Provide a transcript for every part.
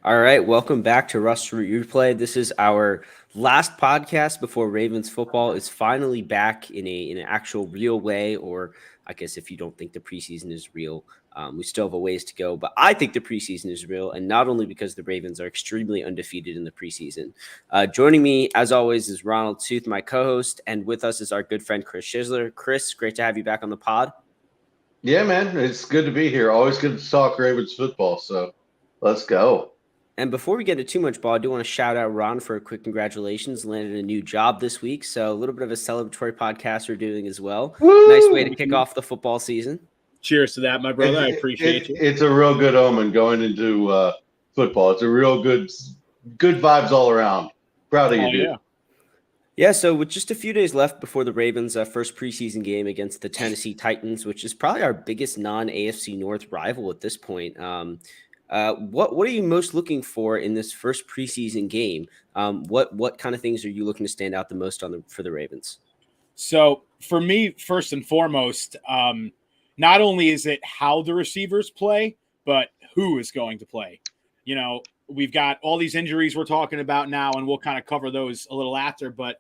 All right, welcome back to Rust Replay. This is our last podcast before Ravens football is finally back in an actual real way, or I guess if you don't think the preseason is real, we still have a ways to go. But I think the preseason is real, and not only because the Ravens are extremely undefeated in the preseason. Joining me, as always, is Ronald Toothe, my co-host, and with us is our good friend Chris Schisler. Chris, great to have you back on the pod. Yeah, man, it's good to be here. Always good to talk Ravens football. So let's go. And before we get into too much ball, I do want to shout out Ron for a quick congratulations. Landed a new job this week. So a little bit of a celebratory podcast we're doing as well. Nice way to Woo! kick off the football season. Cheers to that, my brother. I appreciate you. It's a real good omen going into football. It's a real good vibes all around. Proud of you, dude. Yeah. Yeah, so with just a few days left before the Ravens' first preseason game against the Tennessee Titans, which is probably our biggest non-AFC North rival at this point, what are you most looking for in this first preseason game? What kind of things are you looking to stand out the most for the Ravens? So for me, first and foremost, not only is it how the receivers play, but who is going to play. You know, we've got all these injuries we're talking about now, and we'll kind of cover those a little after. But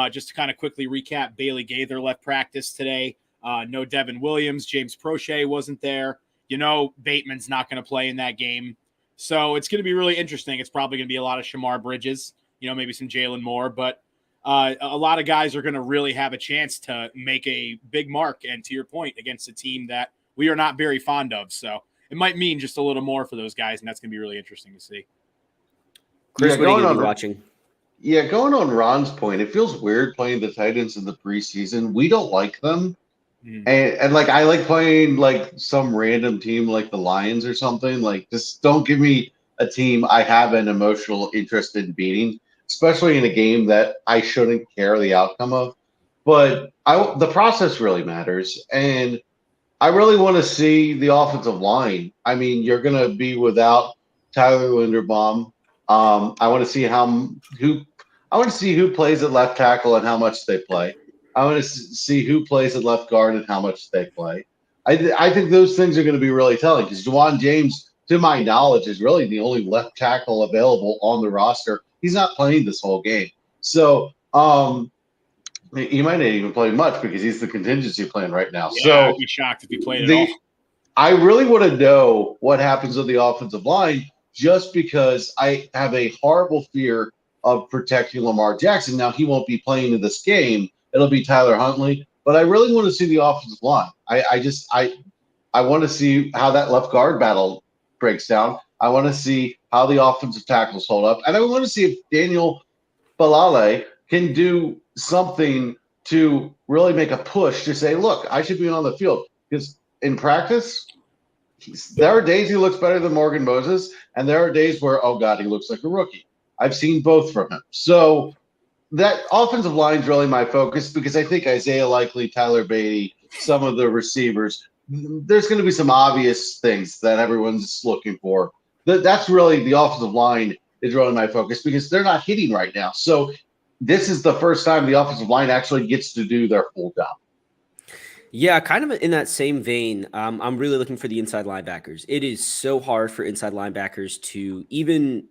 just to kind of quickly recap, Bailey Gaither left practice today. No Devin Williams. James Prochet wasn't there. You know, Bateman's not going to play in that game. So it's going to be really interesting. It's probably going to be a lot of Shamar Bridges, maybe some Jalen Moore. But a lot of guys are going to really have a chance to make a big mark. And to your point, against a team that we are not very fond of. So it might mean just a little more for those guys. And that's going to be really interesting to see. Chris, what are you going to be watching? Yeah, going on Ron's point, it feels weird playing the Titans in the preseason. We don't like them. And like I like playing like some random team like the Lions or something. Like just don't give me a team I have an emotional interest in beating, especially in a game that I shouldn't care the outcome of. But the process really matters, and I really want to see the offensive line. I mean, you're going to be without Tyler Linderbaum. I want to see who plays at left tackle and how much they play. I want to see who plays at left guard and how much they play. I think those things are going to be really telling because Juwan James, to my knowledge, is really the only left tackle available on the roster. He's not playing this whole game. So he might not even play much because he's the contingency plan right now. Yeah, so I'd be shocked if he played at all. I really want to know what happens with the offensive line just because I have a horrible fear of protecting Lamar Jackson. Now, he won't be playing in this game. It'll be Tyler Huntley. But I really want to see the offensive line. I want to see how that left guard battle breaks down. I want to see how the offensive tackles hold up. And I want to see if Daniel Balale can do something to really make a push to say, look, I should be on the field. Because in practice, there are days he looks better than Morgan Moses, and there are days where, oh, God, he looks like a rookie. I've seen both from him. So that offensive line is really my focus because I think Isaiah Likely, Tyler Beatty, some of the receivers, there's going to be some obvious things that everyone's looking for. That's really the offensive line is really my focus because they're not hitting right now. So this is the first time the offensive line actually gets to do their full job. Yeah, kind of in that same vein, I'm really looking for the inside linebackers. It is so hard for inside linebackers to even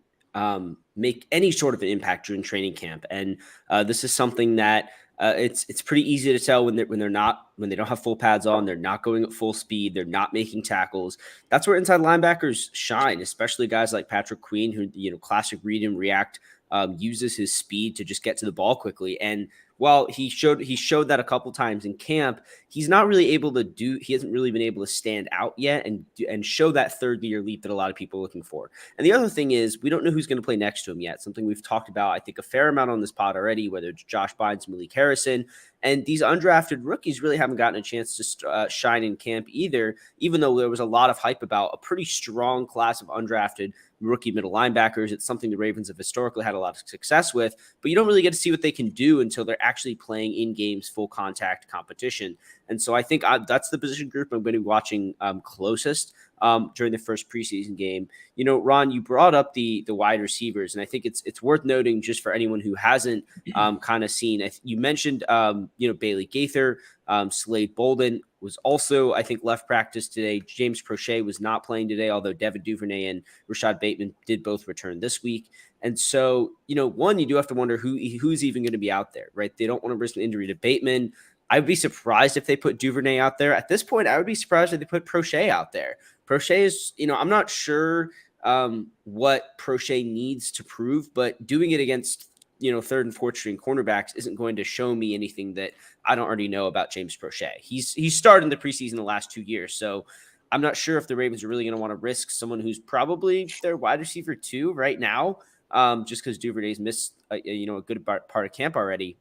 make any sort of an impact during training camp, and this is something that it's pretty easy to tell when they don't have full pads on, they're not going at full speed, they're not making tackles. That's where inside linebackers shine, especially guys like Patrick Queen, who classic read and react, uses his speed to just get to the ball quickly. And while he showed that a couple times in camp, he hasn't really been able to stand out yet and show that third gear leap that a lot of people are looking for. And the other thing is we don't know who's going to play next to him yet. Something we've talked about, I think, a fair amount on this pod already, whether it's Josh Bynes, Malik Harrison, and these undrafted rookies really haven't gotten a chance to shine in camp either, even though there was a lot of hype about a pretty strong class of undrafted rookie middle linebackers. It's something the Ravens have historically had a lot of success with, but you don't really get to see what they can do until they're actually playing in games, full contact competition. And so I think that's the position group I'm going to be watching closest. during the first preseason game. Ron, you brought up the wide receivers, and I think it's worth noting just for anyone who hasn't kind of seen. You mentioned Bailey Gaither, Slade Bolden was also, I think, left practice today. James Prochet was not playing today, although Devin Duvernay and Rashad Bateman did both return this week. And so, one, you do have to wonder who's even going to be out there, right? They don't want to risk an injury to Bateman. I would be surprised if they put Duvernay out there. At this point, I would be surprised if they put Prochet out there. Prochet is, I'm not sure what Prochet needs to prove, but doing it against, third and fourth string cornerbacks isn't going to show me anything that I don't already know about James Prochet. He's started in the preseason the last 2 years, so I'm not sure if the Ravens are really going to want to risk someone who's probably their wide receiver 2 right now, just because Duvernay's missed a good part of camp already.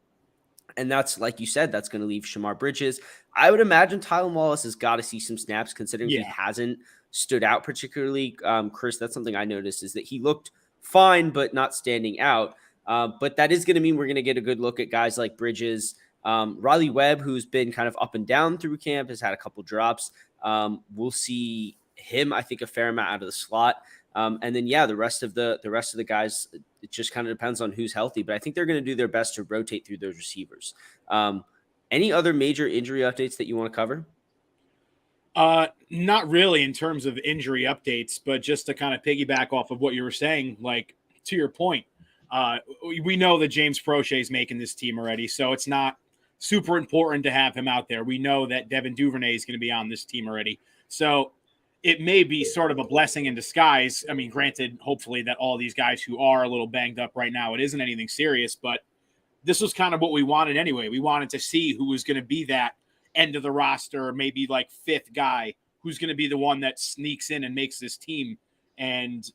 And that's, like you said, that's going to leave Shamar Bridges. I would imagine Tylan Wallace has got to see some snaps, considering he hasn't stood out particularly. Chris, that's something I noticed, is that he looked fine, but not standing out. But that is going to mean we're going to get a good look at guys like Bridges. Riley Webb, who's been kind of up and down through camp, has had a couple drops. We'll see him, I think, a fair amount out of the slot. And then, the rest of the guys, it just kind of depends on who's healthy. But I think they're going to do their best to rotate through those receivers. Any other major injury updates that you want to cover? Not really in terms of injury updates, but just to kind of piggyback off of what you were saying, like, to your point, we know that James Prochet is making this team already, so it's not super important to have him out there. We know that Devin Duvernay is going to be on this team already. So it may be sort of a blessing in disguise. I mean, granted, hopefully that all these guys who are a little banged up right now, it isn't anything serious, but this was kind of what we wanted anyway. We wanted to see who was going to be that end of the roster, maybe like 5th guy, who's going to be the one that sneaks in and makes this team. And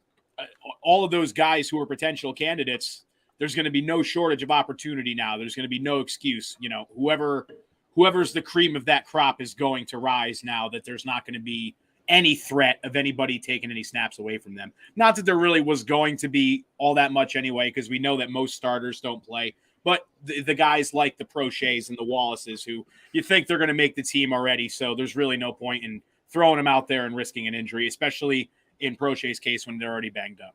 all of those guys who are potential candidates, there's going to be no shortage of opportunity now. There's going to be no excuse. Whoever's the cream of that crop is going to rise now, that there's not going to be any threat of anybody taking any snaps away from them. Not that there really was going to be all that much anyway, because we know that most starters don't play. But the guys like the Prochets and the Wallaces, who you think they're going to make the team already, so there's really no point in throwing them out there and risking an injury, especially in Prochet's case when they're already banged up.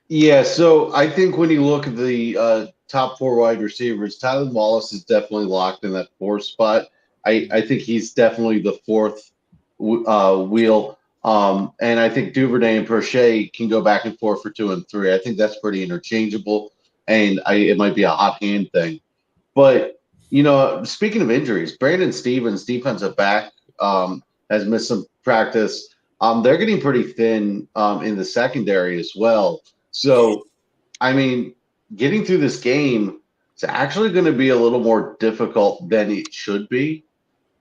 Yeah, so I think when you look at the top 4 wide receivers, Tylan Wallace is definitely locked in that 4th spot. I think he's definitely the 4th wheel. And I think Duvernay and Prochet can go back and forth for 2 and 3. I think that's pretty interchangeable, and it might be a hot hand thing. But, speaking of injuries, Brandon Stevens, defensive back, has missed some practice. They're getting pretty thin in the secondary as well. So, I mean, getting through this game is actually going to be a little more difficult than it should be.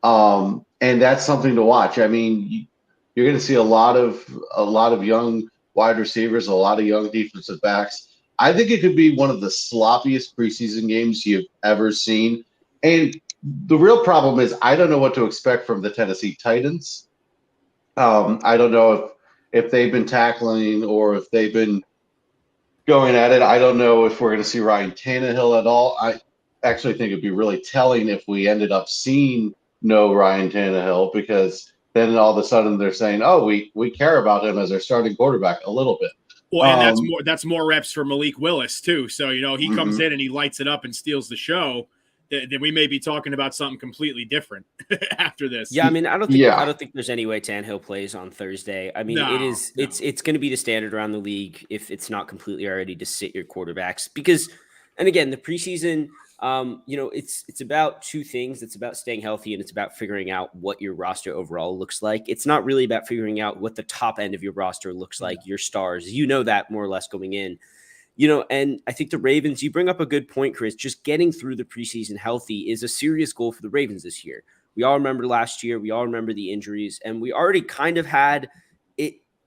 And that's something to watch. I mean, you're going to see a lot of young wide receivers, a lot of young defensive backs. I think it could be one of the sloppiest preseason games you've ever seen. And the real problem is I don't know what to expect from the Tennessee Titans. I don't know if they've been tackling or if they've been going at it. I don't know if we're going to see Ryan Tannehill at all. I actually think it'd be really telling if we ended up seeing no Ryan Tannehill, because then all of a sudden they're saying, oh, we care about him as our starting quarterback a little bit. Well, and that's more reps for Malik Willis too. So, he comes in and he lights it up and steals the show. Then we may be talking about something completely different after this. Yeah, I mean, I don't think there's any way Tannehill plays on Thursday. I mean, it's going to be the standard around the league, if it's not completely already, to sit your quarterbacks, because, and again, the preseason, it's about 2 things. It's about staying healthy, and it's about figuring out what your roster overall looks like. It's not really about figuring out what the top end of your roster looks like, your stars. That more or less going in. And I think the Ravens, you bring up a good point, Chris, just getting through the preseason healthy is a serious goal for the Ravens this year. We all remember last year, we all remember the injuries, and we already kind of had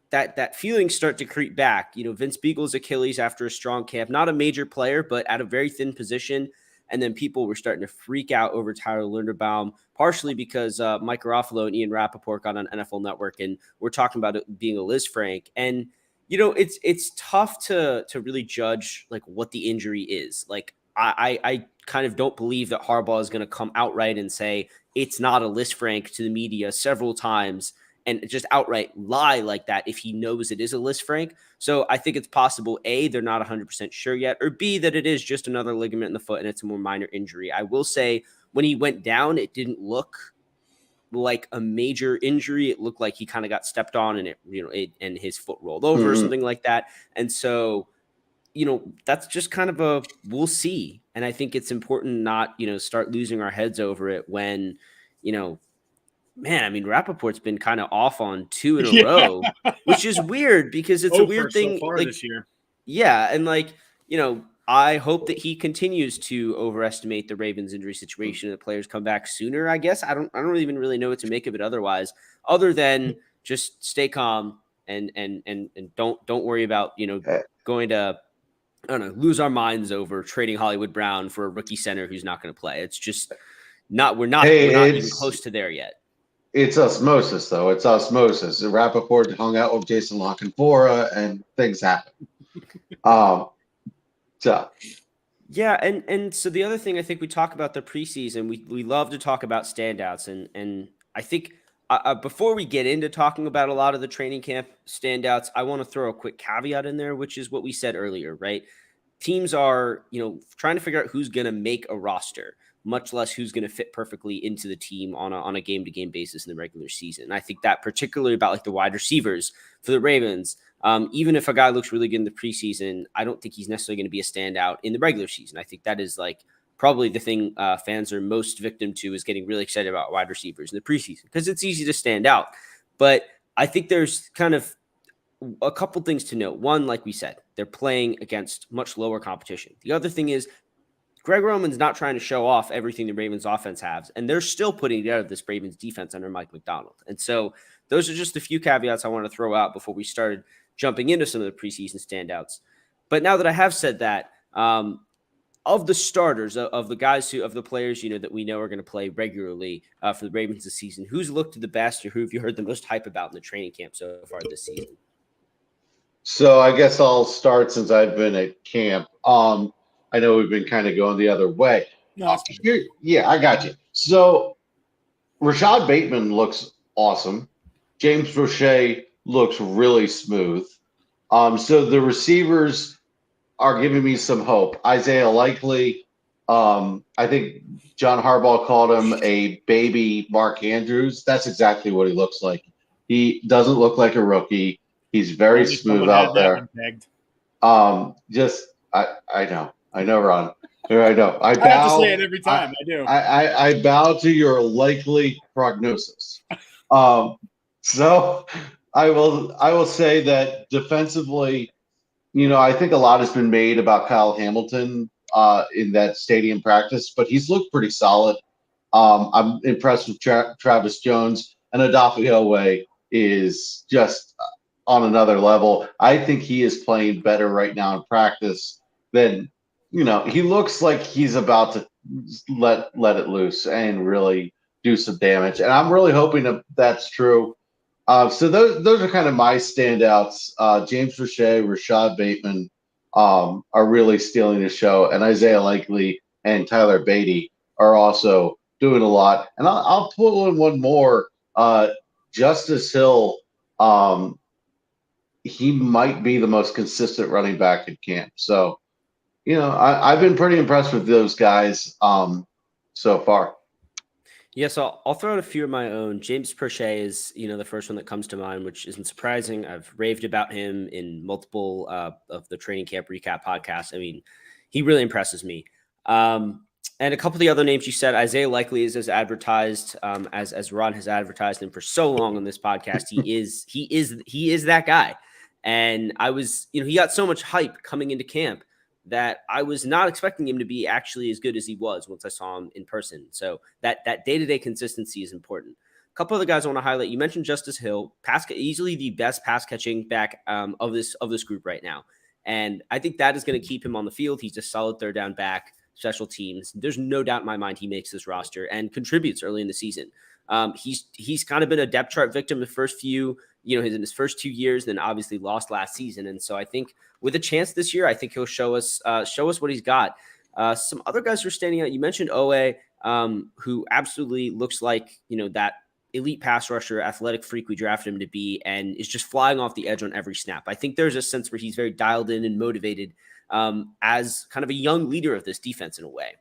that feeling start to creep back. Vince Beagle's Achilles after a strong camp, not a major player, but at a very thin position. And then people were starting to freak out over Tyler Linderbaum, partially because Mike Garofalo and Ian Rappaport got on NFL Network, and we're talking about it being a Liz Frank. And it's tough to really judge like what the injury is. Like I kind of don't believe that Harbaugh is going to come outright and say it's not a Liz Frank to the media several times and just outright lie like that if he knows it is a Lisfranc. So I think it's possible, A, they're not 100% sure yet, or B, that it is just another ligament in the foot and it's a more minor injury. I will say when he went down, it didn't look like a major injury. It looked like he kind of got stepped on and and his foot rolled over or something like that. And so, that's just kind of we'll see. And I think it's important not, start losing our heads over it when, man, I mean, Rappaport's been kind of off on 2 in a row, which is weird because it's a weird thing. So far this year. Yeah. And I hope that he continues to overestimate the Ravens injury situation and the players come back sooner. I guess I don't even really know what to make of it otherwise, other than just stay calm and don't worry about, going to, I don't know, lose our minds over trading Hollywood Brown for a rookie center who's not going to play. It's just we're not even close to there yet. It's osmosis, though. It's osmosis. Rappaport hung out with Jason Lockenfora, and things happen. Yeah, and so the other thing I think we talk about the preseason, we love to talk about standouts, and I think before we get into talking about a lot of the training camp standouts, I want to throw a quick caveat in there, which is what we said earlier, right? Teams are, trying to figure out who's going to make a roster, much less who's going to fit perfectly into the team on a game-to-game basis in the regular season. And I think that particularly about the wide receivers for the Ravens, even if a guy looks really good in the preseason, I don't think he's necessarily going to be a standout in the regular season. I think that is probably the thing fans are most victim to, is getting really excited about wide receivers in the preseason because it's easy to stand out. But I think there's kind of a couple things to note. One, like we said, they're playing against much lower competition. The other thing is Greg Roman's not trying to show off everything the Ravens offense has, and they're still putting together this Ravens defense under Mike McDonald. And so those are just a few caveats I want to throw out before we started jumping into some of the preseason standouts. But now that I have said that, of the starters, of the guys of the players, that we know are going to play regularly for the Ravens this season, who's looked the best or who have you heard the most hype about in the training camp so far this season? So I guess I'll start since I've been at camp. I know we've been kind of going the other way. No, yeah, I got you. So Rashad Bateman looks awesome. James Prochet looks really smooth. So the receivers are giving me some hope. Isaiah Likely, I think John Harbaugh called him a baby Mark Andrews. That's exactly what he looks like. He doesn't look like a rookie. He's very smooth out there. I know, Ron. I know. I have to say it every time. I do. I bow to your likely prognosis. So I will say that defensively, I think a lot has been made about Kyle Hamilton in that stadium practice, but he's looked pretty solid. I'm impressed with Travis Jones, and Odafe Oweh is just on another level. I think he is playing better right now in practice than he looks like he's about to let it loose and really do some damage. And I'm really hoping that's true. So those are kind of my standouts. James Prochet, Rashad Bateman are really stealing the show, and Isaiah Likely and Tyler Beatty are also doing a lot. And I'll pull in one more. Justice Hill, he might be the most consistent running back at camp. So, I've been pretty impressed with those guys so far. Yeah, so I'll throw out a few of my own. James Prochet is, the first one that comes to mind, which isn't surprising. I've raved about him in multiple of the training camp recap podcasts. I mean, he really impresses me. And a couple of the other names you said, Isaiah Likely is as advertised as Ron has advertised him for so long on this podcast. He is that guy. And I was, he got so much hype coming into camp that I was not expecting him to be actually as good as he was once I saw him in person. So that day-to-day consistency is important. A couple other guys I want to highlight. You mentioned Justice Hill, easily the best pass catching back of this group right now. And I think that is going to keep him on the field. He's a solid third down back, special teams. There's no doubt in my mind he makes this roster and contributes early in the season. He's kind of been a depth chart victim the first few, in his first 2 years, then obviously lost last season. And so I think with a chance this year, I think he'll show us what he's got. Some other guys who are standing out. You mentioned Oweh, who absolutely looks like, that elite pass rusher, athletic freak we drafted him to be, and is just flying off the edge on every snap. I think there's a sense where he's very dialed in and motivated as kind of a young leader of this defense in a way.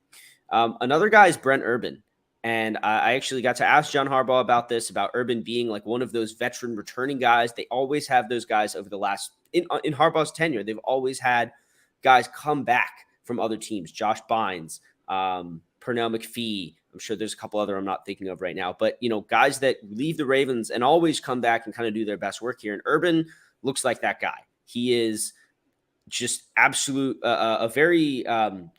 Another guy is Brent Urban. And I actually got to ask John Harbaugh about this, about Urban being like one of those veteran returning guys. They always have those guys over the last, in Harbaugh's tenure, they've always had guys come back from other teams. Josh Bynes, Pernell McPhee. I'm sure there's a couple other I'm not thinking of right now. But, guys that leave the Ravens and always come back and kind of do their best work here. And Urban looks like that guy. He is just absolute a very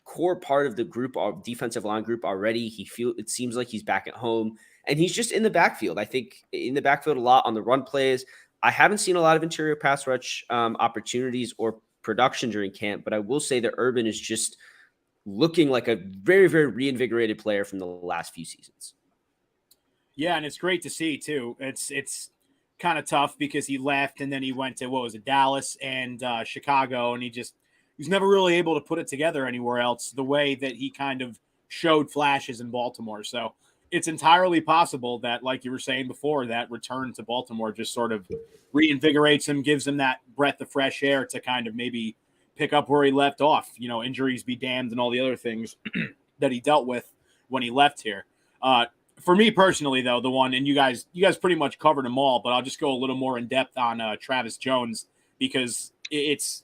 core part of the group, our defensive line group already. It seems like he's back at home, and he's just in the backfield. I think in the backfield a lot on the run plays. I haven't seen a lot of interior pass rush opportunities or production during camp, but I will say that Urban is just looking like a very, very reinvigorated player from the last few seasons. Yeah, and it's great to see too. It's kind of tough because he left and then he went to Dallas and Chicago, and he was never really able to put it together anywhere else the way that he kind of showed flashes in Baltimore. So it's entirely possible that, like you were saying before, that return to Baltimore just sort of reinvigorates him, gives him that breath of fresh air to kind of maybe pick up where he left off. Injuries be damned and all the other things that he dealt with when he left here. For me personally, though, the one, and you guys pretty much covered them all, but I'll just go a little more in depth on Travis Jones, because it's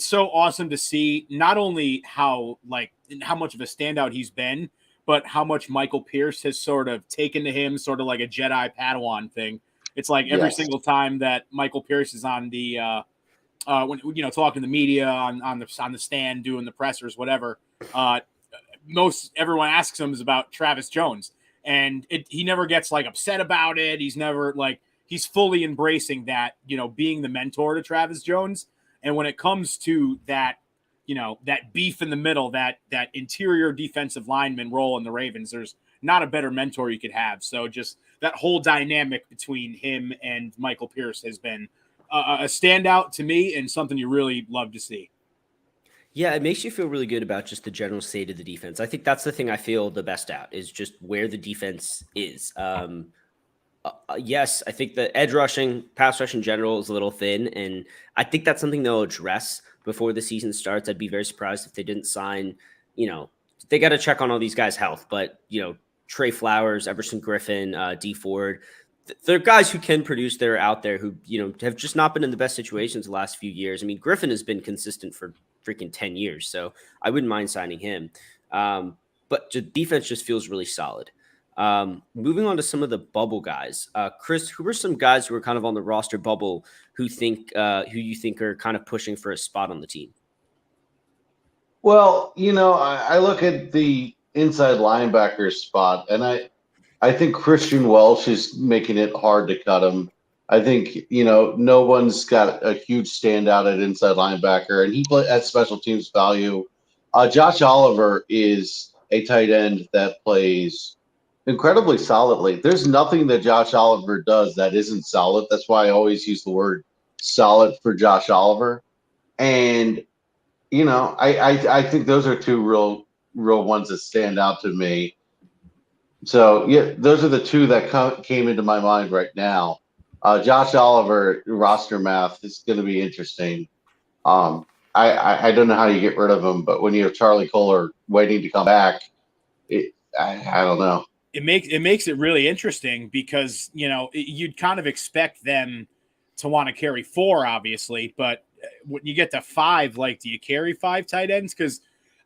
so awesome to see not only how much of a standout he's been, but how much Michael Pierce has sort of taken to him, sort of like a Jedi Padawan thing. It's like every single time that Michael Pierce is on the when talking to the media on the stand, doing the pressers, whatever, everyone asks him is about Travis Jones. And he never gets upset about it. He's never he's fully embracing that, being the mentor to Travis Jones. And when it comes to that, that beef in the middle, that interior defensive lineman role in the Ravens, there's not a better mentor you could have. So just that whole dynamic between him and Michael Pierce has been a standout to me and something you really love to see. Yeah, it makes you feel really good about just the general state of the defense. I think that's the thing I feel the best at, is just where the defense is. Yes, I think the edge rushing, pass rush in general is a little thin, and I think that's something they'll address before the season starts. I'd be very surprised if they didn't sign, they got to check on all these guys' health, but, Trey Flowers, Everson Griffin, D Ford, they're guys who can produce. They're out there who, have just not been in the best situations the last few years. I mean, Griffin has been consistent for freaking 10 years, so I wouldn't mind signing him. But the defense just feels really solid. Moving on to some of the bubble guys. Chris, who are some guys who are kind of on the roster bubble who you think are kind of pushing for a spot on the team? Well, I look at the inside linebacker spot, and I think Christian Welsh is making it hard to cut him. I think, no one's got a huge standout at inside linebacker, and he at special teams value. Josh Oliver is a tight end that plays incredibly solidly. There's nothing that Josh Oliver does that isn't solid. That's why I always use the word solid for Josh Oliver. And, I think those are two real ones that stand out to me. So, yeah, those are the two that came into my mind right now. Josh Oliver roster math is going to be interesting. I don't know how you get rid of him, but when you have Charlie Kohler waiting to come back, I don't know. It makes it really interesting because, you'd kind of expect them to want to carry 4, obviously, but when you get to 5, do you carry 5 tight ends? Because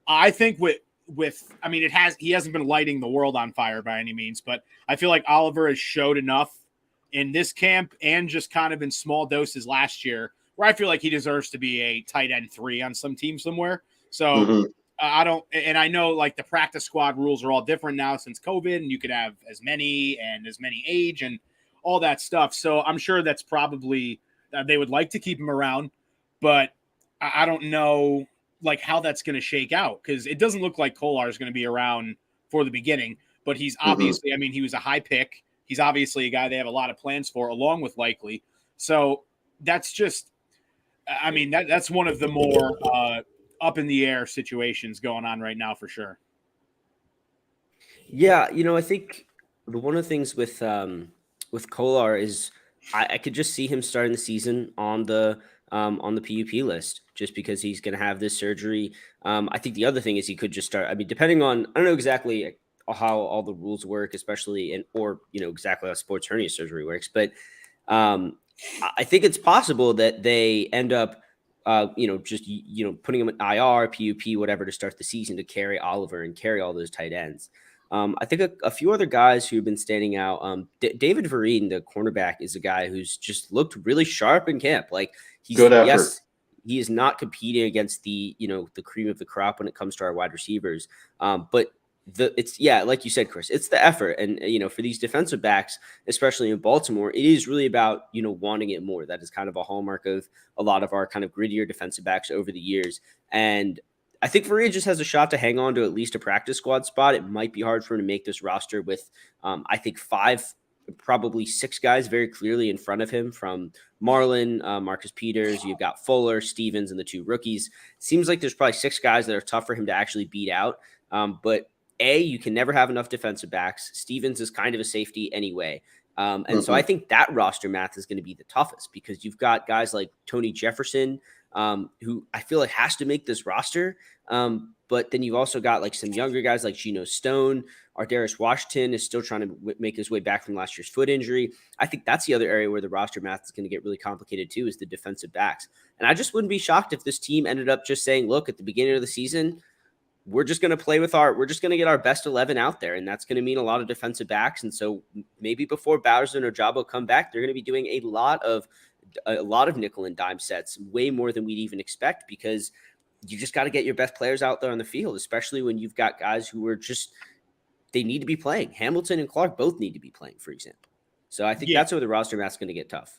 I think he hasn't been lighting the world on fire by any means, but I feel like Oliver has showed enough in this camp and just kind of in small doses last year where I feel like he deserves to be a tight end 3 on some team somewhere. So I know the practice squad rules are all different now since COVID, and you could have as many age and all that stuff. So I'm sure that's probably they would like to keep him around, but I don't know how that's going to shake out, because it doesn't look like Kolar is going to be around for the beginning, but he's obviously, he was a high pick. He's obviously a guy they have a lot of plans for, along with Likely. So that's just, that's one of the more up in the air situations going on right now for sure. Yeah, I think one of the things with with Kolar is I could just see him starting the season on the PUP list just because he's going to have this surgery. I think the other thing is he could just start. I mean, depending on I don't know exactly how all the rules work, especially or exactly how sports hernia surgery works, but I think it's possible that they end up just putting him in IR, PUP, whatever to start the season to carry Oliver and carry all those tight ends. I think a few other guys who've been standing out. David Vereen, the cornerback, is a guy who's just looked really sharp in camp. Like Good effort. Yes, he is not competing against the cream of the crop when it comes to our wide receivers. But like you said, Chris, it's the effort. And, for these defensive backs, especially in Baltimore, it is really about, wanting it more. That is kind of a hallmark of a lot of our kind of grittier defensive backs over the years. And I think Faria just has a shot to hang on to at least a practice squad spot. It might be hard for him to make this roster with, I think, 5, probably 6 guys very clearly in front of him from Marlon, Marcus Peters. You've got Fuller, Stevens, and the 2 rookies. Seems like there's probably 6 guys that are tough for him to actually beat out. But you can never have enough defensive backs. Stevens is kind of a safety anyway. So I think that roster math is going to be the toughest because you've got guys like Tony Jefferson, who I feel like has to make this roster. But then you've also got like some younger guys like Geno Stone. Ardarius Washington is still trying to make his way back from last year's foot injury. I think that's the other area where the roster math is going to get really complicated too, is the defensive backs. And I just wouldn't be shocked if this team ended up just saying, look, at the beginning of the season, we're just going to get our best 11 out there. And that's going to mean a lot of defensive backs. And so maybe before Bowserson or Jabo come back, they're going to be doing a lot of nickel and dime sets, way more than we'd even expect, because you just got to get your best players out there on the field, especially when you've got guys who are they need to be playing. Hamilton and Clark both need to be playing, for example. So I think that's where the roster math's going to get tough.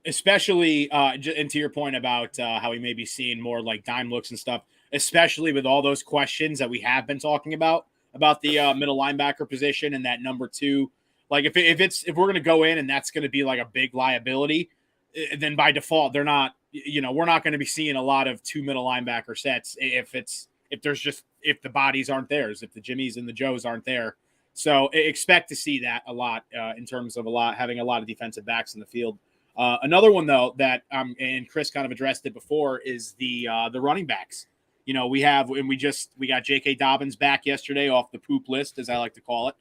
Especially, and to your point about how we may be seeing more like dime looks and stuff, especially with all those questions that we have been talking about the middle linebacker position and that number 2. Like if we're going to go in and that's going to be like a big liability, then by default they're not. We're not going to be seeing a lot of 2 middle linebacker sets if the bodies aren't theirs, if the Jimmies and the Joes aren't there. So expect to see that a lot in terms of having a lot of defensive backs in the field. Another one though that and Chris kind of addressed it before is the running backs. We got J.K. Dobbins back yesterday off the poop list, as I like to call it.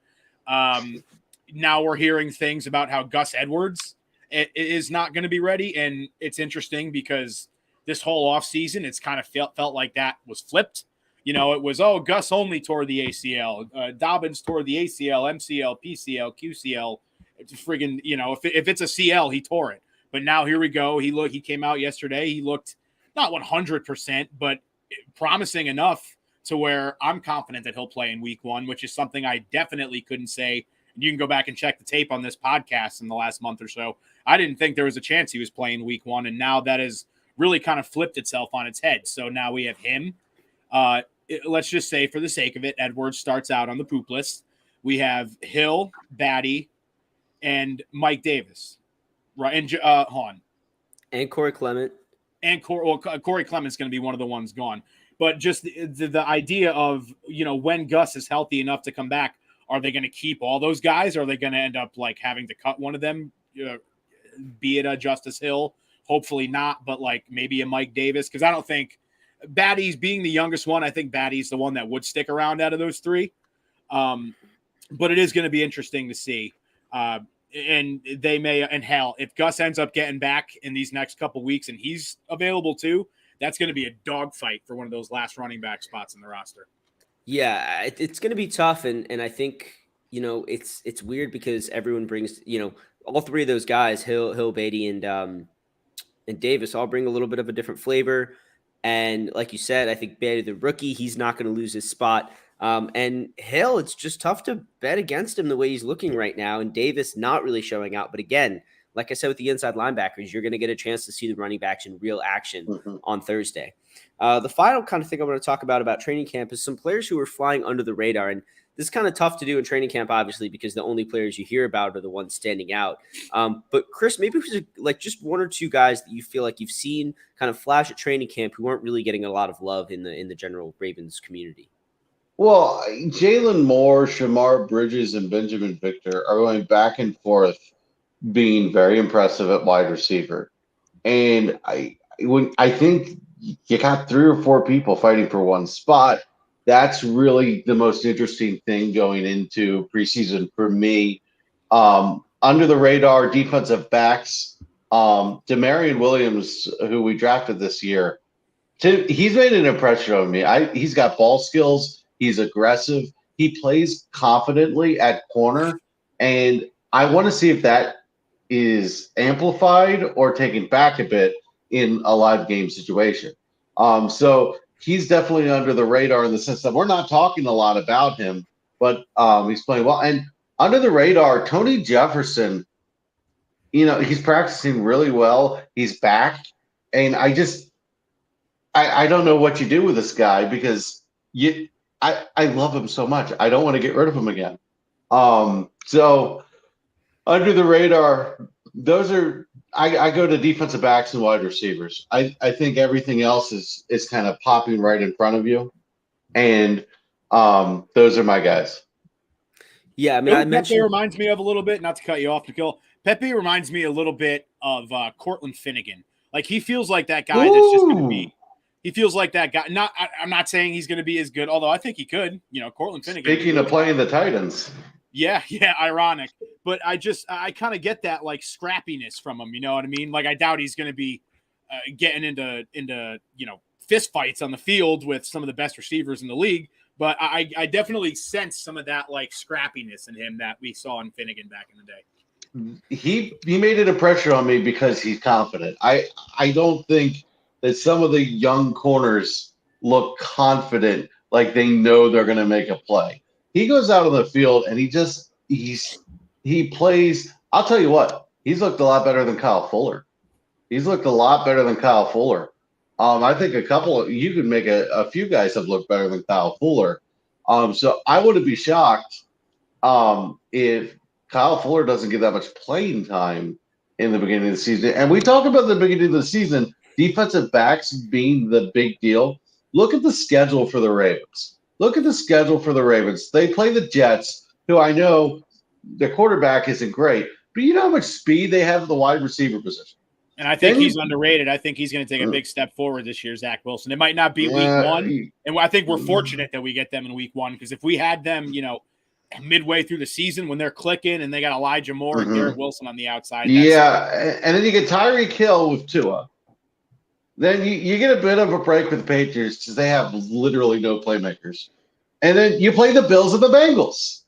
Now we're hearing things about how Gus Edwards is not going to be ready, and it's interesting because this whole offseason it's kind of felt like that was flipped. It was, Gus only tore the ACL, Dobbins tore the ACL, MCL, PCL, QCL. It's friggin', if it's a CL, he tore it. But now here we go. He came out yesterday. He looked not 100%, but promising enough to where I'm confident that he'll play in week 1, which is something I definitely couldn't say. And you can go back and check the tape on this podcast in the last month or so. I didn't think there was a chance he was playing week 1, and now that has really kind of flipped itself on its head. So now we have him. Let's just say, for the sake of it, Edwards starts out on the poop list. We have Hill, Batty, and Mike Davis, right? And Hahn. And Corey Clement. And Corey Clement's going to be one of the ones gone. But just the idea of, when Gus is healthy enough to come back, are they going to keep all those guys? Or are they going to end up like having to cut one of them, be it a Justice Hill? Hopefully not, but like maybe a Mike Davis. Because I don't think Batty's being the youngest one. I think Batty's the one that would stick around out of those 3. But it is going to be interesting to see. And they may, and hell, if Gus ends up getting back in these next couple weeks and he's available too, that's going to be a dogfight for one of those last running back spots in the roster. Yeah, it's going to be tough. And I think, it's weird because everyone brings, all 3 of those guys, Hill, Beatty, and Davis all bring a little bit of a different flavor. And like you said, I think Beatty, the rookie, he's not going to lose his spot. And Hill, it's just tough to bet against him the way he's looking right now. And Davis not really showing out. But again, like I said, with the inside linebackers, you're going to get a chance to see the running backs in real action on Thursday. The final kind of thing I want to talk about training camp is some players who are flying under the radar. And this is kind of tough to do in training camp, obviously, because the only players you hear about are the ones standing out. But Chris, maybe like just 1 or 2 guys that you feel like you've seen kind of flash at training camp who aren't really getting a lot of love in the general Ravens community. Well, Jalen Moore, Shamar Bridges, and Benjamin Victor are going back and forth being very impressive at wide receiver. And I think you got 3 or 4 people fighting for one spot. That's really the most interesting thing going into preseason for me. Under the radar defensive backs, Demarion Williams, who we drafted this year, he's made an impression on me. He's got ball skills. He's aggressive. He plays confidently at corner, and I want to see if that is amplified or taken back a bit in a live game situation. So he's definitely under the radar in the sense that we're not talking a lot about him, but he's playing well. And under the radar, Tony Jefferson, he's practicing really well. He's back, and I don't know what you do with this guy because I love him so much. I don't want to get rid of him again. So under the radar, those are I go to defensive backs and wide receivers. I think everything else is kind of popping right in front of you, and those are my guys. Yeah, I mean, I Pepe mentioned reminds me of a little bit, not to cut you off, Nikhil. Pepe reminds me a little bit of Cortland Finnegan. Like he feels like that guy that's just going to be. He feels like that guy. I'm not saying he's going to be as good, although I think he could. Cortland Finnegan. Speaking of playing the Titans. Yeah, ironic. But I kind of get that like scrappiness from him. You know what I mean? Like I doubt he's going to be getting into fist fights on the field with some of the best receivers in the league. But I definitely sense some of that like scrappiness in him that we saw in Finnegan back in the day. He made an impression on me because he's confident. I don't think that some of the young corners look confident, like they know they're going to make a play. He goes out on the field and he plays. I'll tell you what, he's looked a lot better than Kyle Fuller. He's looked a lot better than Kyle Fuller. I think you could make a few guys have looked better than Kyle Fuller. So I wouldn't be shocked if Kyle Fuller doesn't get that much playing time in the beginning of the season. And we talk about the beginning of the season, defensive backs being the big deal. Look at the schedule for the Ravens. They play the Jets, who I know the quarterback isn't great, but you know how much speed they have at the wide receiver position. And I think he's underrated. I think he's going to take a big step forward this year, Zach Wilson. It might not be week one. And I think we're fortunate that we get them in week one because if we had them, midway through the season when they're clicking and they got Elijah Moore and Garrett Wilson on the outside. And then you get Tyreek Hill with Tua. Then you get a bit of a break with the Patriots because they have literally no playmakers. And then you play the Bills and the Bengals.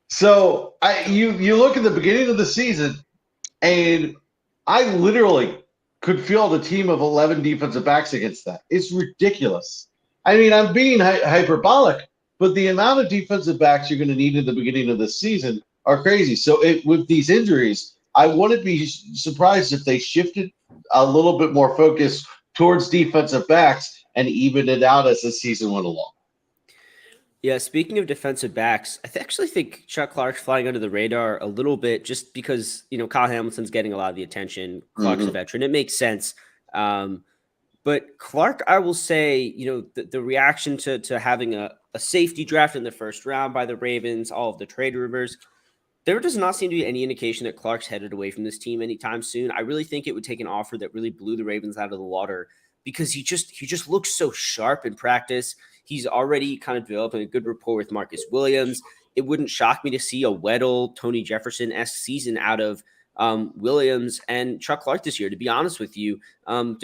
So you look at the beginning of the season, and I literally could field a team of 11 defensive backs against that. It's ridiculous. I mean, I'm being hyperbolic, but the amount of defensive backs you're going to need in the beginning of the season are crazy. So with these injuries, I wouldn't be surprised if they shifted a little bit more focus towards defensive backs and evened it out as the season went along. Yeah, speaking of defensive backs, I actually think Chuck Clark's flying under the radar a little bit just because, Kyle Hamilton's getting a lot of the attention. Clark's a veteran. It makes sense. But Clark, I will say, the reaction to having a safety draft in the first round by the Ravens, all of the trade rumors, there does not seem to be any indication that Clark's headed away from this team anytime soon. I really think it would take an offer that really blew the Ravens out of the water because he just looks so sharp in practice. He's already kind of developing a good rapport with Marcus Williams. It wouldn't shock me to see a Weddle, Tony Jefferson-esque season out of Williams and Chuck Clark this year, to be honest with you. I'm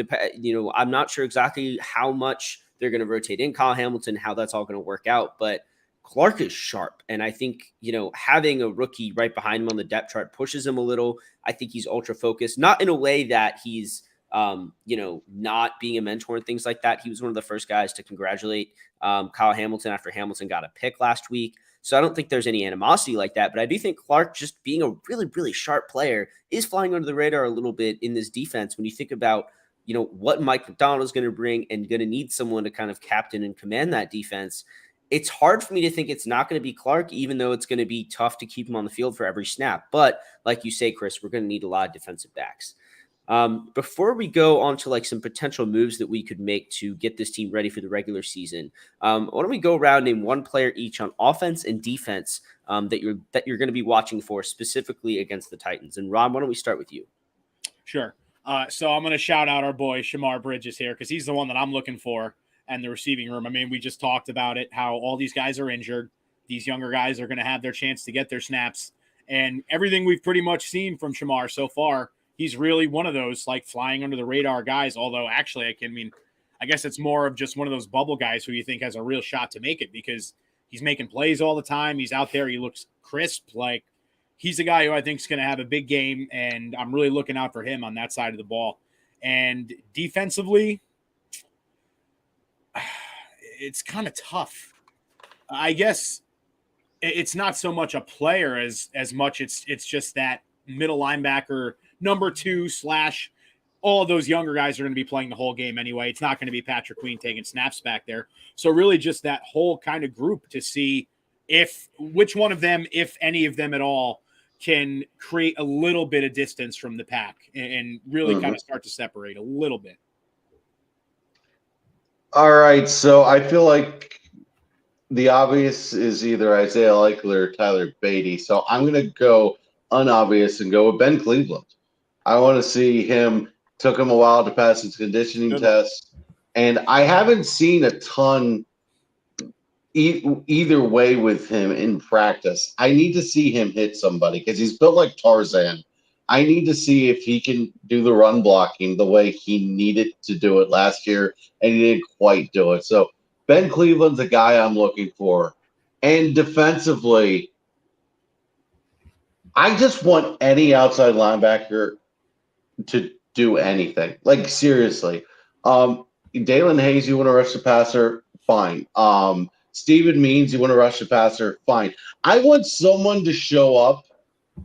not sure exactly how much they're going to rotate in Kyle Hamilton, how that's all going to work out, but Clark is sharp. And I think, having a rookie right behind him on the depth chart pushes him a little. I think he's ultra focused, not in a way that he's, not being a mentor and things like that. He was one of the first guys to congratulate Kyle Hamilton after Hamilton got a pick last week. So I don't think there's any animosity like that, but I do think Clark, just being a really, really sharp player, is flying under the radar a little bit in this defense. When you think about, what Mike McDonald is going to bring and going to need someone to kind of captain and command that defense, it's hard for me to think it's not going to be Clark, even though it's going to be tough to keep him on the field for every snap. But like you say, Chris, we're going to need a lot of defensive backs. Before we go on to like some potential moves that we could make to get this team ready for the regular season, why don't we go around, name one player each on offense and defense that you're going to be watching for specifically against the Titans. And Ron, why don't we start with you? Sure. So I'm going to shout out our boy Shamar Bridges here because he's the one that I'm looking for and the receiving room. I mean, we just talked about it, how all these guys are injured. These younger guys are going to have their chance to get their snaps. And everything we've pretty much seen from Shamar so far, he's really one of those like flying under the radar guys. Although actually, I guess it's more of just one of those bubble guys who you think has a real shot to make it because he's making plays all the time. He's out there. He looks crisp. Like he's a guy who I think is going to have a big game, and I'm really looking out for him on that side of the ball. And defensively, it's kind of tough. I guess it's not so much a player as much it's just that middle linebacker number 2 / all of those younger guys are going to be playing the whole game anyway. It's not going to be Patrick Queen taking snaps back there. So really just that whole kind of group to see which one of them, if any of them at all, can create a little bit of distance from the pack and really kind of start to separate a little bit. All right. So I feel like the obvious is either Isaiah Likely or Tyler Beatty. So I'm going to go unobvious and go with Ben Cleveland. I want to see him. Took him a while to pass his conditioning test. And I haven't seen a ton either way with him in practice. I need to see him hit somebody because he's built like Tarzan. I need to see if he can do the run blocking the way he needed to do it last year, and he didn't quite do it. So Ben Cleveland's a guy I'm looking for. And defensively, I just want any outside linebacker to do anything. Like, seriously. Dalen Hayes, you want to rush the passer? Fine. Steven Means, you want to rush the passer? Fine. I want someone to show up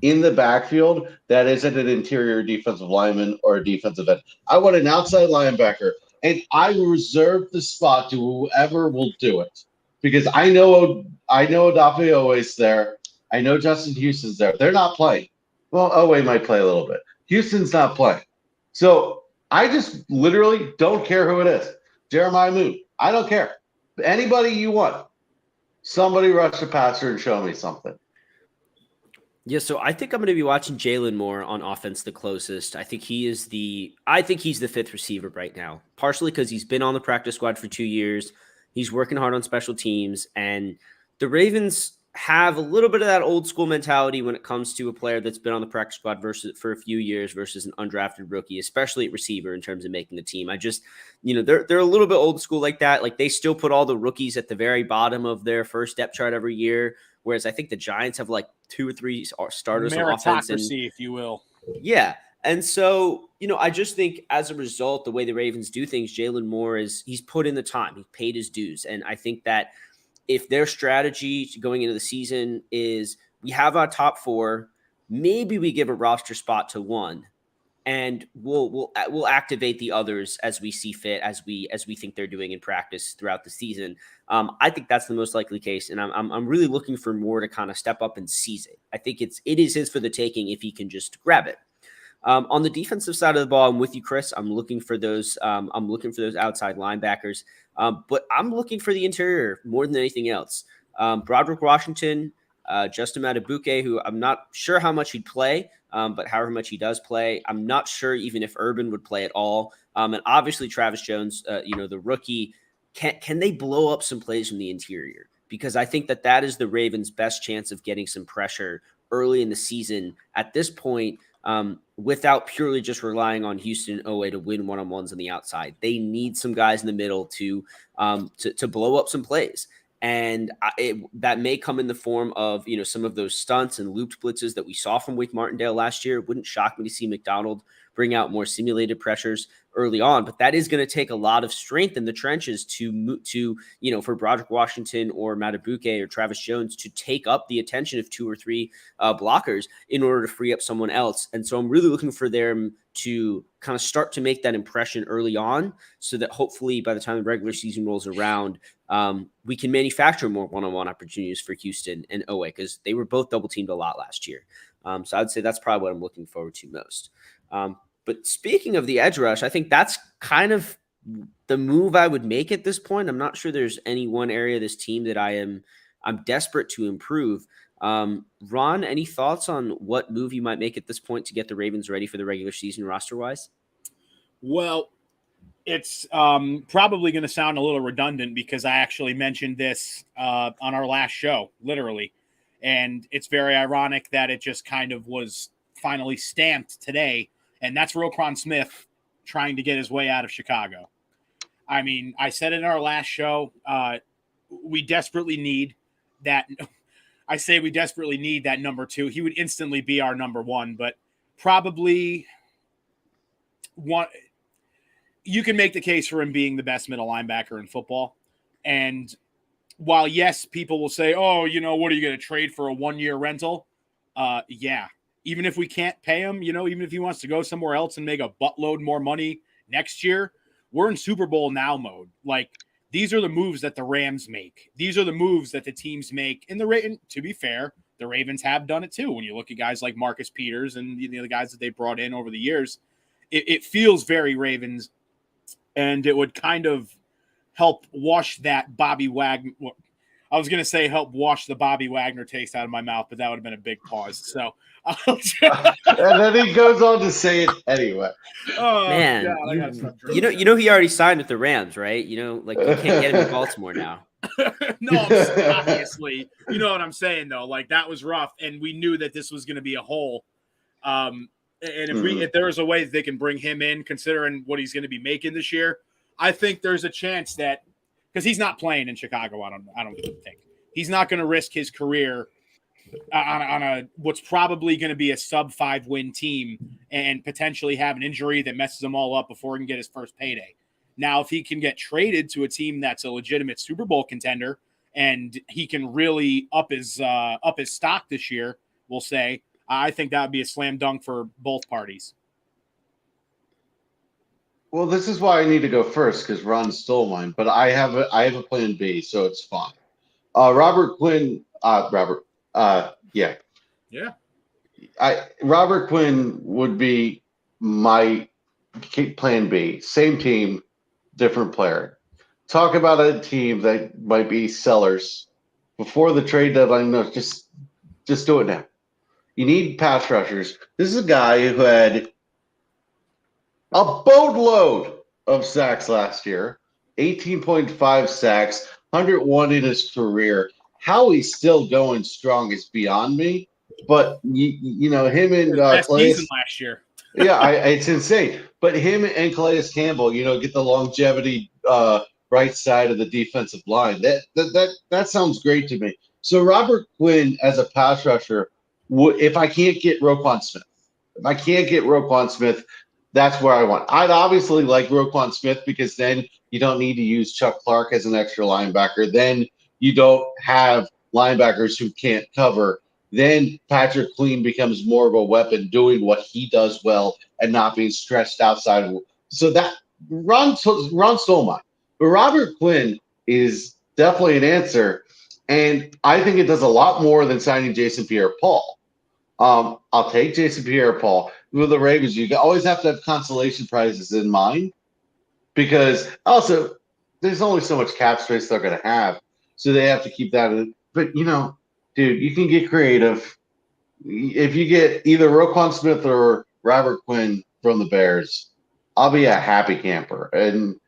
in the backfield that isn't an interior defensive lineman or a defensive end. I want an outside linebacker, and I reserve the spot to whoever will do it because I know Odafe Owe's there. I know Justin Houston's there. They're not playing. Well, Owe might play a little bit. Houston's not playing. So I just literally don't care who it is. Jeremiah Moon, I don't care. Anybody you want. Somebody rush the passer and show me something. Yeah, so I think I'm going to be watching Jalen Moore on offense the closest. I think he's the 5th receiver right now, partially because he's been on the practice squad for 2 years. He's working hard on special teams, and the Ravens have a little bit of that old school mentality when it comes to a player that's been on the practice squad for a few years versus an undrafted rookie, especially at receiver in terms of making the team. I just, they're a little bit old school like that. Like they still put all the rookies at the very bottom of their first depth chart every year. Whereas I think the Giants have like 2 or 3 starters on offense. Meritocracy, if you will. Yeah. And so, I just think as a result, the way the Ravens do things, Jalen Moore he's put in the time. He paid his dues. And I think that if their strategy going into the season is we have our top 4, maybe we give a roster spot to 1, and we'll activate the others as we see fit, as we think they're doing in practice throughout the season. I think that's the most likely case, and I'm really looking for Moore to kind of step up and seize it. I think it is his for the taking if he can just grab it. On the defensive side of the ball, I'm with you, Chris. I'm looking for those. I'm looking for those outside linebackers, but I'm looking for the interior more than anything else. Broderick Washington, Justin Matabuke, who I'm not sure how much he'd play, but however much he does play, I'm not sure even if Urban would play at all. And obviously Travis Jones, the rookie, can they blow up some plays from the interior? Because I think that is the Ravens' best chance of getting some pressure early in the season at this point. Without purely just relying on Houston and Owe to win one-on-ones on the outside. They need some guys in the middle to blow up some plays. And that may come in the form of, some of those stunts and looped blitzes that we saw from Wake Martindale last year. It wouldn't shock me to see McDonald bring out more simulated pressures early on, but that is going to take a lot of strength in the trenches for Broderick Washington or Matabuke or Travis Jones to take up the attention of 2 or 3 blockers in order to free up someone else. And so I'm really looking for them to kind of start to make that impression early on so that hopefully by the time the regular season rolls around, we can manufacture more one-on-one opportunities for Houston and Owe because they were both double teamed a lot last year. So I'd say that's probably what I'm looking forward to most. But speaking of the edge rush, I think that's kind of the move I would make at this point. I'm not sure there's any one area of this team that I'm desperate to improve. Ron, any thoughts on what move you might make at this point to get the Ravens ready for the regular season roster wise? Well, it's probably going to sound a little redundant because I actually mentioned this on our last show, literally. And it's very ironic that it just kind of was finally stamped today. And that's Roquan Smith trying to get his way out of Chicago. I mean, I said in our last show, we desperately need that. I say we desperately need that number 2. He would instantly be our number 1, but probably one. You can make the case for him being the best middle linebacker in football. And while, yes, people will say, oh, what are you going to trade for a 1-year rental? Yeah. Even if we can't pay him, even if he wants to go somewhere else and make a buttload more money next year, we're in Super Bowl now mode. Like, these are the moves that the Rams make. These are the moves that the teams make. And to be fair, the Ravens have done it too. When you look at guys like Marcus Peters and the guys that they brought in over the years, it feels very Ravens. And it would kind of help wash that Bobby Wagner. I was going to say help wash the Bobby Wagner taste out of my mouth, but that would have been a big pause. So, and then he goes on to say it anyway. Oh man, God, he already signed with the Rams, right? Like you can't get him in Baltimore now. No, obviously, you know what I'm saying though. Like that was rough, and we knew that this was going to be a hole. And if there is a way that they can bring him in, considering what he's going to be making this year, I think there's a chance that because he's not playing in Chicago, I don't think he's not going to risk his career on a what's probably going to be a sub-5 win team and potentially have an injury that messes him all up before he can get his first payday. Now, if he can get traded to a team that's a legitimate Super Bowl contender and he can really up his stock this year, we'll say. I think that would be a slam dunk for both parties. Well, this is why I need to go first because Ron stole mine, but I have a plan B, so it's fine. Robert Quinn, yeah. Robert Quinn would be my plan B. Same team, different player. Talk about a team that might be sellers before the trade deadline. No, just do it now. You need pass rushers. This is a guy who had a boatload of sacks last year, 18.5 sacks, 101 in his career. How he's still going strong is beyond me. But him and best Calais season last year. Yeah, it's insane. But him and Calais Campbell, get the longevity right side of the defensive line. That sounds great to me. So Robert Quinn as a pass rusher, if I can't get Roquan Smith, that's where I want. I'd obviously like Roquan Smith because then you don't need to use Chuck Clark as an extra linebacker. Then you don't have linebackers who can't cover. Then Patrick Queen becomes more of a weapon doing what he does well and not being stretched outside. So that Ron stole mine. But Robert Quinn is definitely an answer. And I think it does a lot more than signing Jason Pierre-Paul. I'll take Jason Pierre-Paul. With the Ravens, you always have to have consolation prizes in mind because also there's only so much cap space they're going to have. So they have to keep that in. But, dude, you can get creative. If you get either Roquan Smith or Robert Quinn from the Bears, I'll be a happy camper. And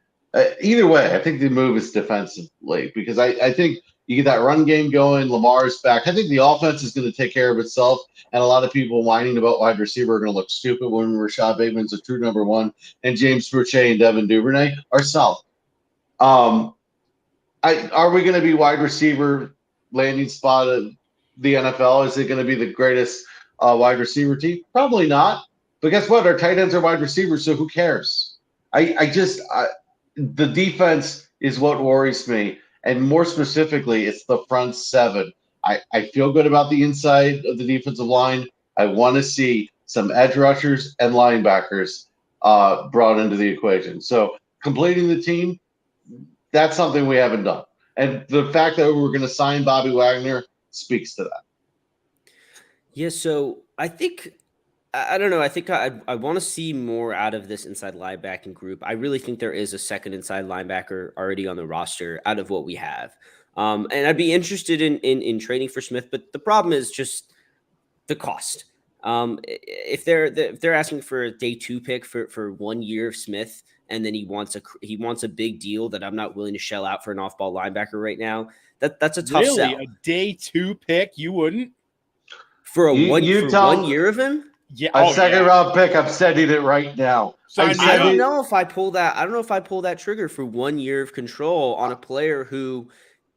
either way, I think the move is defensively because I think you get that run game going. Lamar's back. I think the offense is going to take care of itself. And a lot of people whining about wide receiver are going to look stupid when Rashad Bateman's a true number 1 and James Boucher and Devin Duvernay are solid. Are we going to be wide receiver landing spot of the NFL? Is it going to be the greatest wide receiver team? Probably not. But guess what? Our tight ends are wide receivers, so who cares? The defense is what worries me. And more specifically, it's the front 7. I feel good about the inside of the defensive line. I want to see some edge rushers and linebackers brought into the equation. So completing the team, that's something we haven't done. And the fact that we're going to sign Bobby Wagner speaks to that. Yeah, so I think I don't know. I think I want to see more out of this inside linebacking group. I really think there is a second inside linebacker already on the roster out of what we have. And I'd be interested in trading for Smith, but the problem is just the cost. If they're asking for a day 2 pick for 1 year of Smith, and then he wants a big deal that I'm not willing to shell out for an off ball linebacker right now, that's a tough Really, sell. a day 2 pick, you wouldn't? For You for 1 tell year of him? Yeah. a Oh, second yeah. round pick. I'm sending it right now. Sign me I up. don't know if I pull that. I don't know if I pull that trigger for 1 year of control on a player who,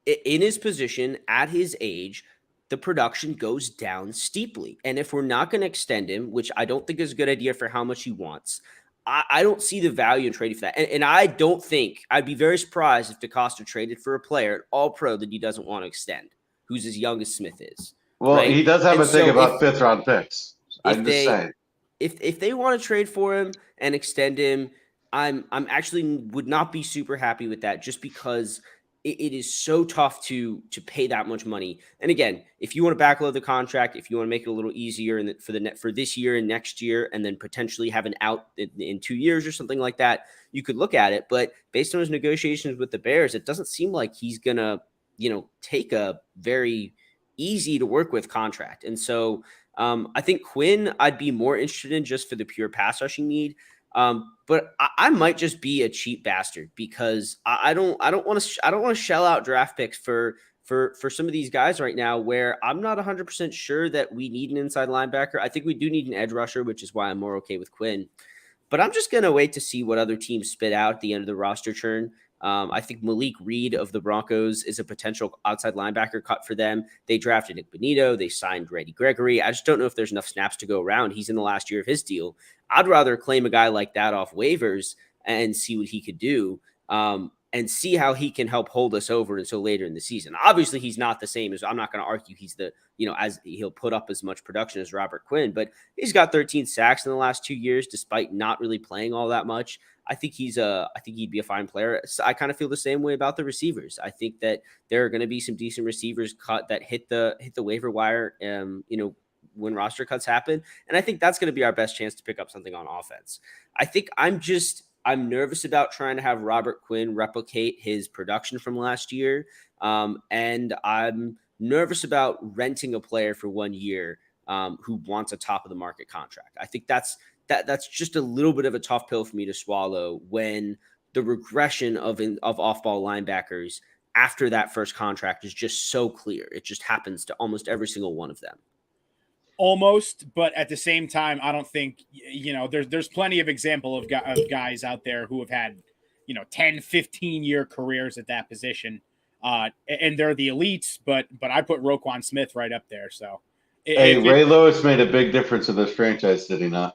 in his position at his age, the production goes down steeply. And if we're not going to extend him, which I don't think is a good idea for how much he wants, I don't see the value in trading for that. And I don't think I'd be very surprised if DeCosta traded for a player, all pro, that he doesn't want to extend, who's as young as Smith is. Well, Right. he does have And a thing so about 5th round picks. if I'm just they saying. if they want to trade for him and extend him, I'm actually would not be super happy with that, just because it is so tough to pay that much money. And again, if you want to backload the contract, if you want to make it a little easier for this year and next year, and then potentially have an out in 2 years or something like that, you could look at it. But based on his negotiations with the Bears, it doesn't seem like he's gonna take a very easy to work with contract. And so I think Quinn, I'd be more interested in just for the pure pass rushing need. But I might just be a cheap bastard, because I don't want to shell out draft picks for some of these guys right now, where I'm not 100% sure that we need an inside linebacker. I think we do need an edge rusher, which is why I'm more okay with Quinn. But I'm just going to wait to see what other teams spit out at the end of the roster churn. I think Malik Reed of the Broncos is a potential outside linebacker cut for them. They drafted Nick Bonito. They signed Randy Gregory. I just don't know if there's enough snaps to go around. He's in the last year of his deal. I'd rather claim a guy like that off waivers and see what he could do, and see how he can help hold us over until later in the season. Obviously, he's not the same as, I'm not going to argue he's the, as he'll put up as much production as Robert Quinn, but he's got 13 sacks in the last 2 years, despite not really playing all that much. I think he'd be a fine player. So I kind of feel the same way about the receivers. I think that there are going to be some decent receivers cut that hit the waiver wire, when roster cuts happen. And I think that's going to be our best chance to pick up something on offense. I think I'm nervous about trying to have Robert Quinn replicate his production from last year. And I'm nervous about renting a player for 1 year who wants a top of the market contract. I think that's just a little bit of a tough pill for me to swallow, when the regression of off-ball linebackers after that first contract is just so clear. It just happens to almost every single one of them. Almost, but at the same time, I don't think, there's plenty of example of guys out there who have had, 10, 15-year careers at that position. And they're the elites, but I put Roquan Smith right up there. So Ray Lewis made a big difference in this franchise, did he not?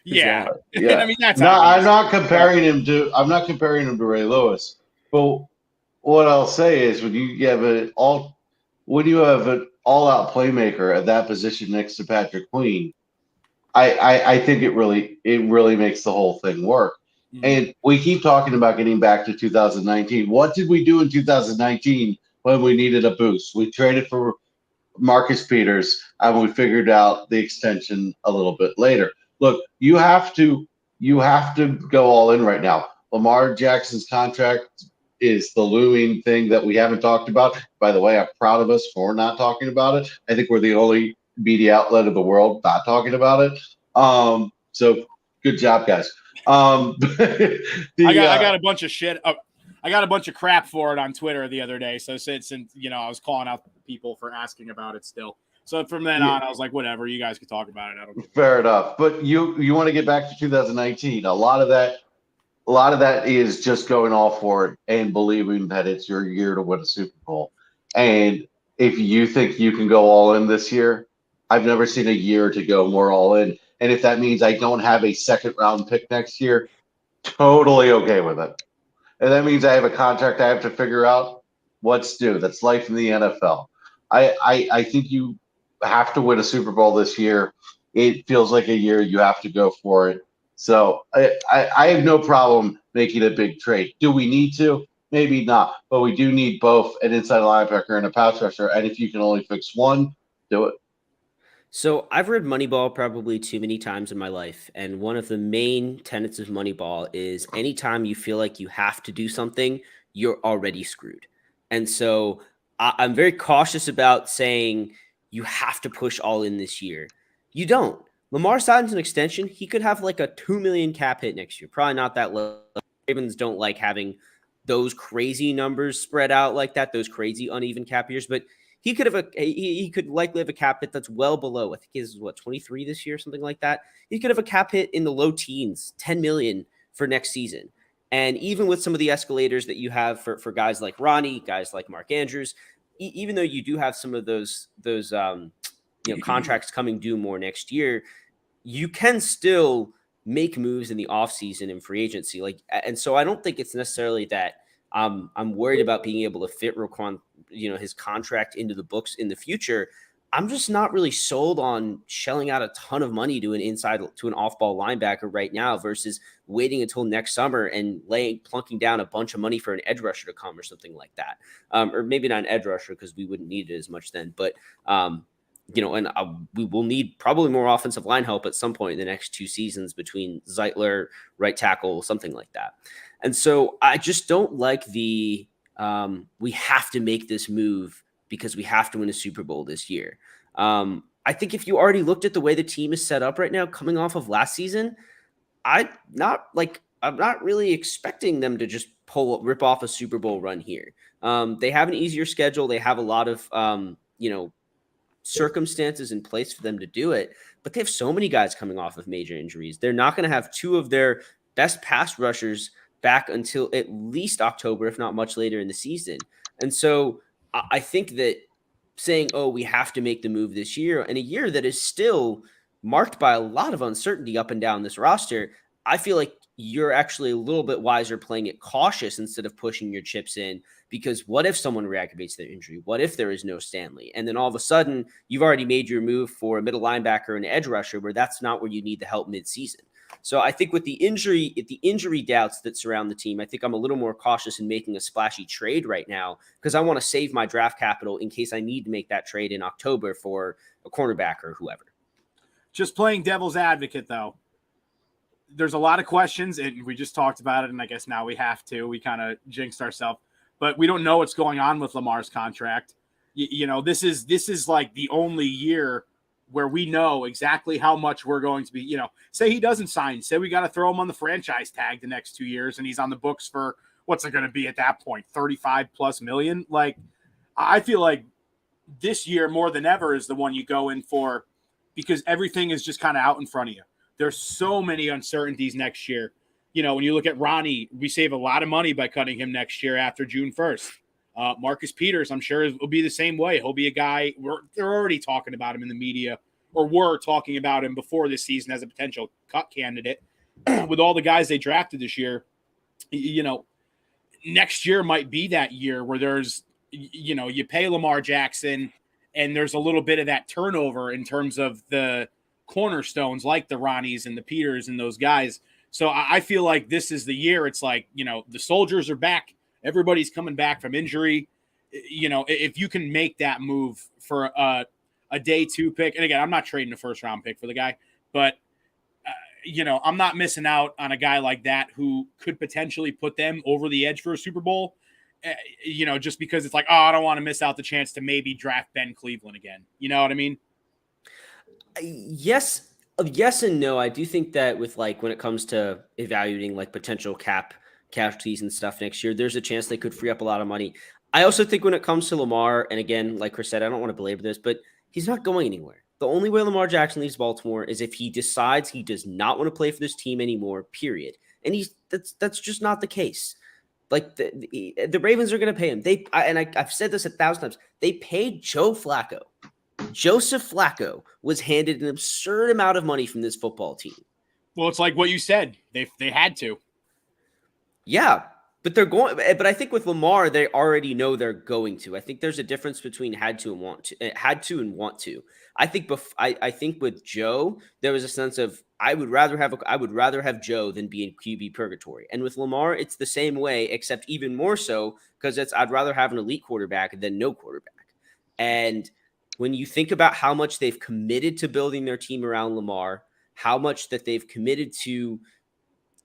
Yeah. Yeah. I mean, that's no, obvious. I'm not comparing him to Ray Lewis. But what I'll say is, when you have an all-out playmaker at that position next to Patrick Queen, I think it really makes the whole thing work. Mm-hmm. And we keep talking about getting back to 2019. What did we do in 2019 when we needed a boost? We traded for Marcus Peters, and we figured out the extension a little bit later. Look, you have to go all in right now. Lamar Jackson's contract is the looming thing that we haven't talked about. By the way, I'm proud of us for not talking about it. I think we're the only media outlet of the world not talking about it. So good job, guys. I got a bunch of shit. I got a bunch of crap for it on Twitter the other day. So since I was calling out people for asking about it still. So from then on, I was like, whatever, you guys can talk about it. I don't care. Fair enough. But you want to get back to 2019. A lot of that is just going all for it and believing that it's your year to win a Super Bowl. And if you think you can go all in this year, I've never seen a year to go more all in. And if that means I don't have a second round pick next year, totally okay with it. And that means I have a contract I have to figure out what's due. That's life in the NFL. I think you have to win a Super Bowl this year. It feels like a year you have to go for it. So I have no problem making a big trade. Do we need to? Maybe not. But we do need both an inside linebacker and a pass rusher. And if you can only fix one, do it. So I've read Moneyball probably too many times in my life. And one of the main tenets of Moneyball is anytime you feel like you have to do something, you're already screwed. And so I'm very cautious about saying you have to push all in this year. You don't. Lamar signs an extension. He could have like a 2 million cap hit next year. Probably not that low. Ravens don't like having those crazy numbers spread out like that, those crazy uneven cap years. But he could have he could likely have a cap hit that's well below. I think he's 23 this year, something like that. He could have a cap hit in the low teens, 10 million for next season. And even with some of the escalators that you have for guys like Ronnie, guys like Mark Andrews, even though you do have some of those contracts coming due more next year, you can still make moves in the offseason and free agency. And so I don't think it's necessarily that I'm worried about being able to fit Roquan, his contract into the books in the future. I'm just not really sold on shelling out a ton of money to an off-ball linebacker right now versus waiting until next summer and plunking down a bunch of money for an edge rusher to come or something like that. Or maybe not an edge rusher because we wouldn't need it as much then, but we will need probably more offensive line help at some point in the next 2 seasons between Zeitler, right tackle, something like that. And so I just don't like we have to make this move because we have to win a Super Bowl this year. I think if you already looked at the way the team is set up right now, coming off of last season, I'm not really expecting them to just rip off a Super Bowl run here. They have an easier schedule. They have a lot of, circumstances in place for them to do it, but they have so many guys coming off of major injuries. They're not going to have 2 of their best pass rushers back until at least October, if not much later in the season. And so I think that saying, oh, we have to make the move this year, in a year that is still marked by a lot of uncertainty up and down this roster, I feel like you're actually a little bit wiser playing it cautious instead of pushing your chips in, because what if someone reactivates their injury? What if there is no Stanley? And then all of a sudden you've already made your move for a middle linebacker and edge rusher where that's not where you need the help midseason. So I think with the injury doubts that surround the team, I think I'm a little more cautious in making a splashy trade right now because I want to save my draft capital in case I need to make that trade in October for a cornerback or whoever. Just playing devil's advocate, though, there's a lot of questions, and we just talked about it, and I guess now we have to. We kind of jinxed ourselves, but we don't know what's going on with Lamar's contract. This is like the only year where we know exactly how much we're going to be, say he doesn't sign, say we got to throw him on the franchise tag the next 2 years and he's on the books for what's it going to be at that point, 35+ million. Like, I feel like this year more than ever is the one you go in for because everything is just kind of out in front of you. There's so many uncertainties next year. When you look at Ronnie, we save a lot of money by cutting him next year after June 1st. Marcus Peters, I'm sure, will be the same way. He'll be a guy, they're already talking about him in the media, or were talking about him before this season as a potential cut candidate. With all the guys they drafted this year, next year might be that year where there's, you pay Lamar Jackson and there's a little bit of that turnover in terms of the cornerstones like the Ronnies and the Peters and those guys. So I feel like this is the year. It's like, the soldiers are back. Everybody's coming back from injury. If you can make that move for a day 2 pick, and again, I'm not trading a first round pick for the guy, but I'm not missing out on a guy like that who could potentially put them over the edge for a Super Bowl. Just because it's like, oh, I don't want to miss out the chance to maybe draft Ben Cleveland again. You know what I mean? Yes and no. I do think that with when it comes to evaluating potential cap casualties and stuff next year, there's a chance they could free up a lot of money. I also think when it comes to Lamar, and again, like Chris said, I don't want to belabor this, but he's not going anywhere. The only way Lamar Jackson leaves Baltimore is if he decides he does not want to play for this team anymore, period. And that's just not the case. The Ravens are going to pay him. I've said this 1,000 times. They paid Joe Flacco. Joseph Flacco was handed an absurd amount of money from this football team. Well, it's like what you said. They had to. Yeah, but they're going. But I think with Lamar, they already know they're going to. I think there's a difference between had to and want to. I think I think with Joe, there was a sense of I would rather have Joe than be in QB purgatory. And with Lamar, it's the same way, except even more so because I'd rather have an elite quarterback than no quarterback. And when you think about how much they've committed to building their team around Lamar, how much that they've committed to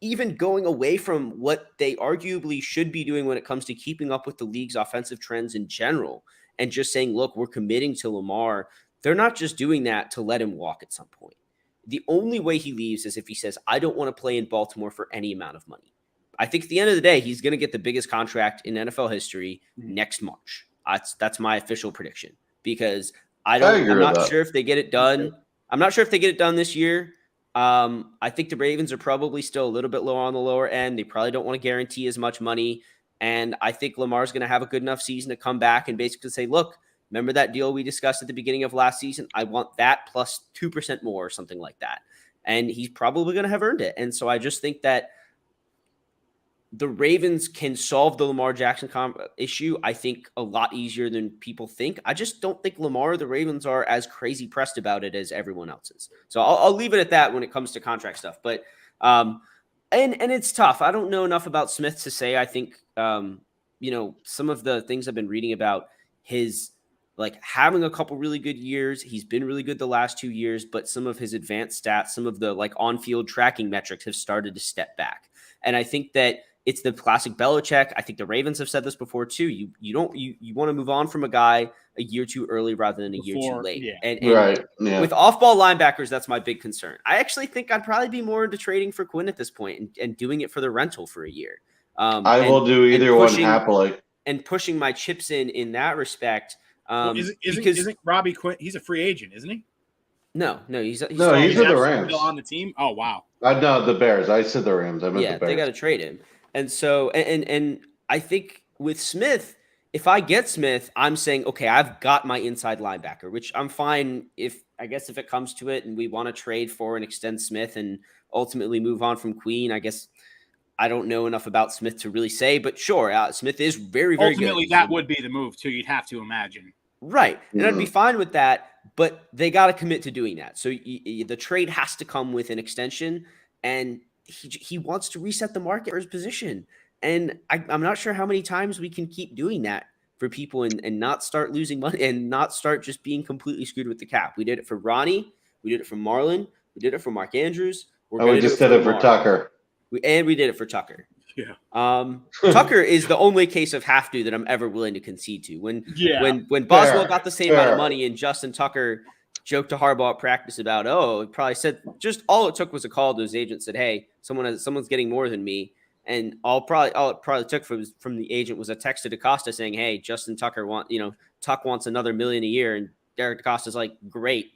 even going away from what they arguably should be doing when it comes to keeping up with the league's offensive trends in general, and just saying, look, we're committing to Lamar. They're not just doing that to let him walk at some point. The only way he leaves is if he says, I don't want to play in Baltimore for any amount of money. I think at the end of the day, he's going to get the biggest contract in NFL history next March. That's my official prediction, because I'm not sure if they get it done. I'm not sure if they get it done this year. I think the Ravens are probably still a little bit low on the lower end. They probably don't want to guarantee as much money. And I think Lamar's going to have a good enough season to come back and basically say, look, remember that deal we discussed at the beginning of last season? I want that plus 2% more or something like that. And he's probably going to have earned it. And so I just think that the Ravens can solve the Lamar Jackson issue, I think, a lot easier than people think. I just don't think Lamar or the Ravens are as crazy pressed about it as everyone else is. So I'll leave it at that when it comes to contract stuff. But and it's tough. I don't know enough about Smith to say. I think some of the things I've been reading about his having a couple really good years. He's been really good the last 2 years, but some of his advanced stats, some of the on-field tracking metrics have started to step back. And I think that it's the classic Belichick. I think the Ravens have said this before too. You want to move on from a guy a year too early rather than a year too late. Yeah. And with off-ball linebackers, that's my big concern. I actually think I'd probably be more into trading for Quinn at this point and doing it for the rental for a year. I will do either one happily. And pushing my chips in that respect. Isn't Robbie Quinn? He's a free agent, isn't he? No, he's with the Rams. Still on the team. Oh wow. No, the Bears. I said the Rams. I meant the Bears. They got to trade him. And so, and I think with Smith, if I get Smith, I'm saying, okay, I've got my inside linebacker, which I'm fine if it comes to it and we want to trade for and extend Smith and ultimately move on from Queen. I guess I don't know enough about Smith to really say, but sure, Smith is very, very good. Ultimately, that would be the move too. You'd have to imagine. Right. And I'd be fine with that, but they got to commit to doing that. So the trade has to come with an extension, and he wants to reset the market for his position. And I'm not sure how many times we can keep doing that for people and not start losing money and not start just being completely screwed with the cap. We did it for Ronnie. We did it for Marlon. We did it for Mark Andrews. We just did it for Tucker. We did it for Tucker. Yeah. Tucker is the only case of have to that I'm ever willing to concede to. When Boswell got the same amount of money and Justin Tucker joked to Harbaugh at practice about, it probably said just all it took was a call to his agent, said, hey, someone's getting more than me. And all it probably took from the agent was a text to DaCosta saying, hey, Justin Tucker Tuck wants another $1 million a year. And Derek DaCosta's like, great,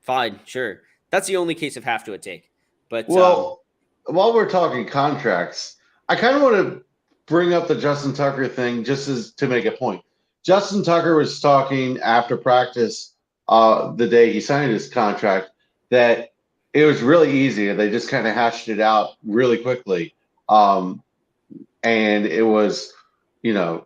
fine, sure. That's the only case of have to take. But while we're talking contracts, I kind of want to bring up the Justin Tucker thing just as to make a point. Justin Tucker was talking after practice the day he signed his contract that it was really easy. They just kind of hashed it out really quickly. And it was, no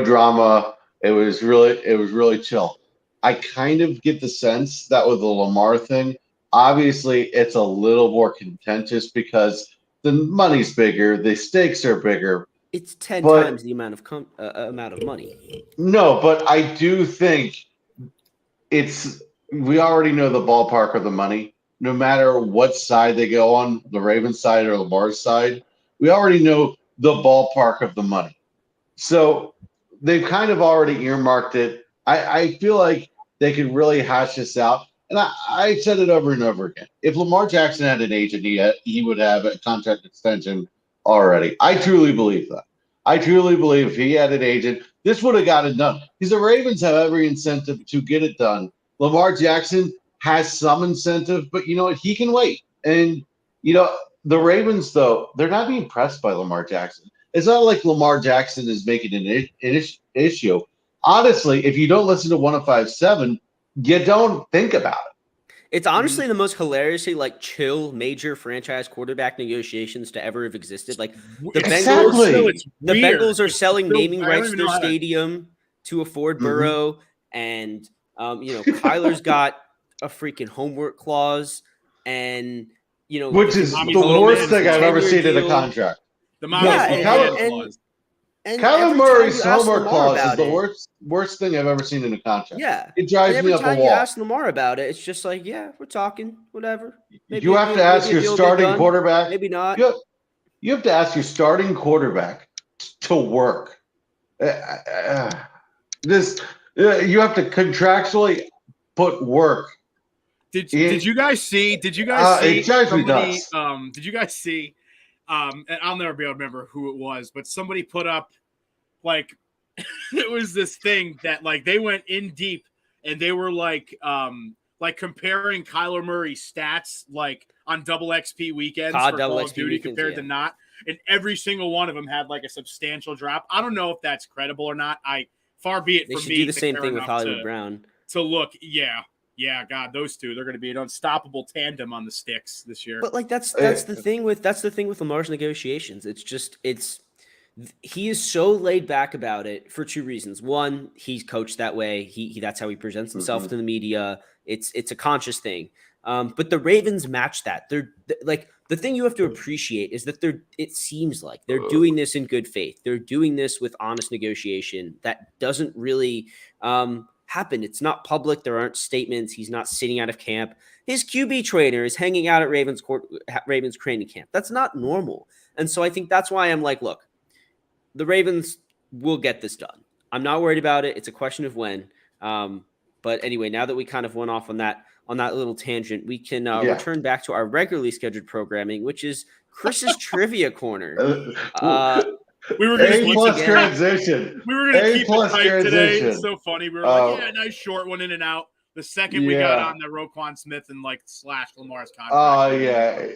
drama. It was really chill. I kind of get the sense that with the Lamar thing, obviously it's a little more contentious because the money's bigger, the stakes are bigger. It's 10 times the amount of money. No, but I do think we already know the ballpark of the money. No matter what side they go on, the Ravens side or Lamar's side, we already know the ballpark of the money. So they've kind of already earmarked it. I feel like they could really hash this out. And I said it over and over again. If Lamar Jackson had an agent, he would have a contract extension already. I truly believe that. I truly believe if he had an agent, this would have got it done. Because the Ravens have every incentive to get it done. Lamar Jackson has some incentive, but you know what? He can wait. And, the Ravens, though, they're not being pressed by Lamar Jackson. It's not like Lamar Jackson is making an issue. Honestly, if you don't listen to 105.7, you don't think about it. It's honestly the most hilariously chill major franchise quarterback negotiations to ever have existed. The Bengals are selling naming rights to their stadium to afford Burrow, and Kyler's got a freaking homework clause, and which is the worst thing I've ever seen in a contract. The clause. And Kyler every time Murray's you ask homework Lamar clause is about the it, worst thing I've ever seen in a contract. yeah. It And drives me every up a time you wall. ask Lamar about it, it's just like, yeah, we're talking, whatever. Maybe You a have deal, to ask maybe a your deal will get starting done, quarterback. maybe not. You have to ask your starting quarterback to work. This you have to contractually put work. Did you guys see? Did you guys see It drives me somebody? nuts. Did you guys see? And I'll never be able to remember who it was, but somebody put up like it was this thing that like they went in deep and they were like comparing Kyler Murray's stats like on double XP weekends COD for double Call of XP Duty weekends, compared yeah. to not, and every single one of them had like a substantial drop. I don't know if that's credible or not. Far be it They from should me do the to same care thing with enough Hollywood Brown. to look. Yeah, God, those two, they're going to be an unstoppable tandem on the sticks this year. But like that's the thing with Lamar's negotiations. He is so laid back about it for two reasons. One, he's coached that way. He that's how he presents himself to the media. It's a conscious thing. But the Ravens match that. They're like the thing you have to appreciate is that it seems like they're doing this in good faith. They're doing this with honest negotiation. That doesn't really happen. It's not public. There aren't statements. He's not sitting out of camp. His QB trainer is hanging out at Ravens training camp. That's not normal. And so I think that's why I'm like, look, the Ravens will get this done. I'm not worried about it. It's a question of when. But anyway, now that we kind of went off on that little tangent, we can return back to our regularly scheduled programming, which is Chris's Trivia Corner. We were going to transition. We were going to keep it tight transition. today. It's so funny. We were like, yeah, nice short one in and out. The second we got on the Roquan Smith and like slashed Lamar's contract. Oh yeah,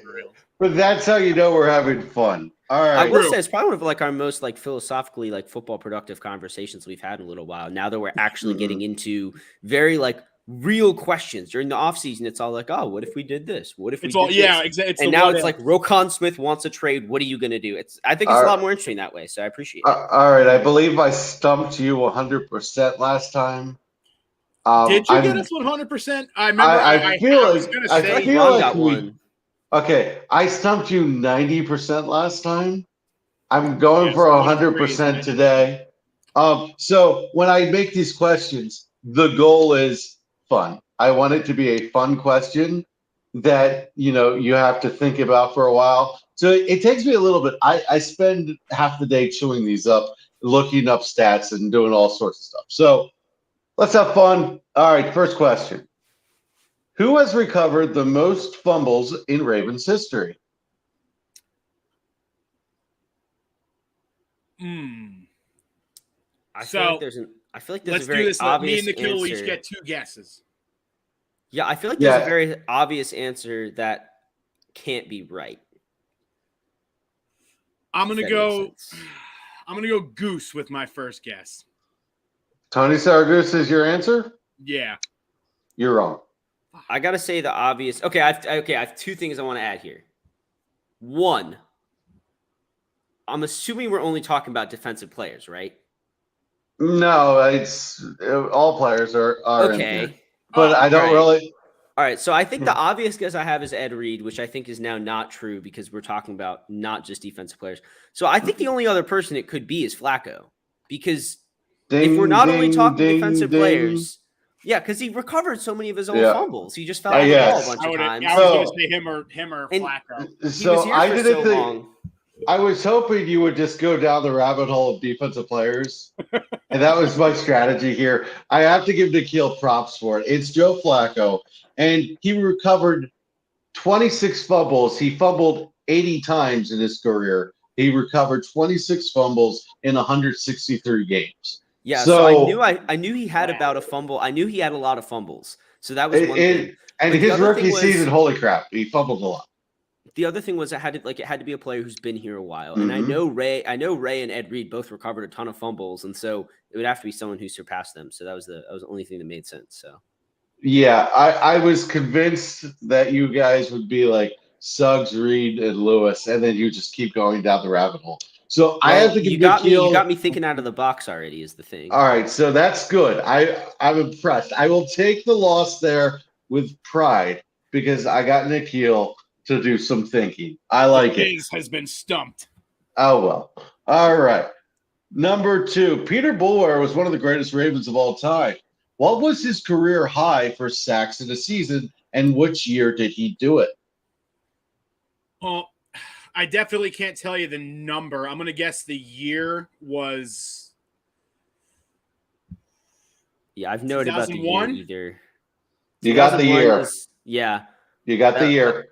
but that's how you know we're having fun. All right. I will say it's probably one of like our most like philosophically like football productive conversations we've had in a little while. Now that we're actually getting into very like real questions during the offseason, it's all like, oh, what if we did this? What if we did this? Yeah, exactly. And now it's like Roquan Smith wants a trade. What are you going to do? I think it's a lot more interesting that way. So I appreciate it. All right. I believe I stumped you 100% last time. Did you get us 100%? I remember. I was going to say. I feel like one. Okay, I stumped you 90% last time. I'm going for 100% today. So when I make these questions, the goal is fun. I want it to be a fun question that you have to think about for a while. So it takes me a little bit. I spend half the day chewing these up, looking up stats and doing all sorts of stuff. So let's have fun. All right, first question. Who has recovered the most fumbles in Ravens history? I feel like there's a very obvious answer. Me and Nikhil each get two guesses. Yeah, I feel like there's a very obvious answer that can't be right. I'm gonna go Goose with my first guess. Tony Saragoose is your answer? Yeah. You're wrong. I gotta say the obvious. Okay, I have two things I want to add here. One, I'm assuming we're only talking about defensive players, right? No, it's all players are okay. In here. But I don't really. All right, so I think the obvious guess I have is Ed Reed, which I think is now not true because we're talking about not just defensive players. So I think the only other person it could be is Flacco, because if we're not only talking defensive players. Yeah, because he recovered so many of his own fumbles. He just fell off the ball a bunch of times. I was going to say him or Flacco. So I didn't think. I was hoping you would just go down the rabbit hole of defensive players, and that was my strategy here. I have to give Nikhil props for it. It's Joe Flacco, and he recovered 26 fumbles. He fumbled 80 times in his career. He recovered 26 fumbles in 163 games. Yeah, so I knew he had about a fumble. I knew he had a lot of fumbles. So that was one thing. And his rookie season, holy crap, he fumbled a lot. The other thing was it had to be a player who's been here a while. And I know Ray and Ed Reed both recovered a ton of fumbles, and so it would have to be someone who surpassed them. So that was the only thing that made sense. So yeah, I was convinced that you guys would be like Suggs, Reed, and Lewis, and then you just keep going down the rabbit hole. So I have to give you got me thinking out of the box already is the thing. All right, so that's good. I'm impressed. I will take the loss there with pride because I got Nikhil to do some thinking. I like it. Has been stumped. Oh well. All right. Number 2, Peter Bulwer was one of the greatest Ravens of all time. What was his career high for sacks in a season, and which year did he do it? Well, I definitely can't tell you the number. I'm going to guess the year was. Yeah, I've no idea about the year 2001? either. You got the 2001 year. Yeah. You got the year.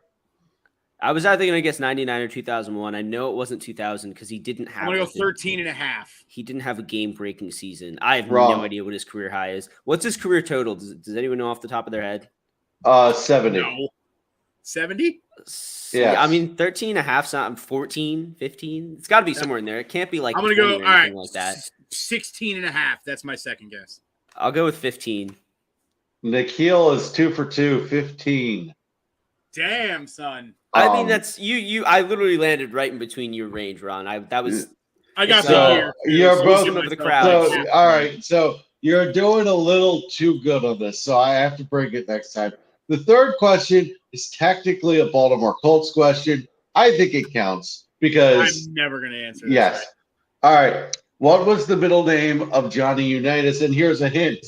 I was either going to guess 99 or 2001. I know it wasn't 2000 because he didn't have. I'm going to go 13 and a half. He didn't have a game-breaking season. I have Wrong. no idea what his career high is. What's his career total? Does anyone know off the top of their head? 70. No. 70? Yeah. I mean, 13 and a half, 14, 15. It's got to be somewhere in there. It can't be like I'm going to go, all right, like that. 16 and a half. That's my second guess. I'll go with 15. Nikhil is 2 for 2, 15. Damn, son. I mean, that's you. I literally landed right in between your range, Ron. I got so the year. You're both over the crowd. So, all right, so you're doing a little too good on this, so I have to bring it next time. The third question is technically a Baltimore Colts question. I think it counts because I'm never going to answer this. Yes. All right. What was the middle name of Johnny Unitas? And here's a hint.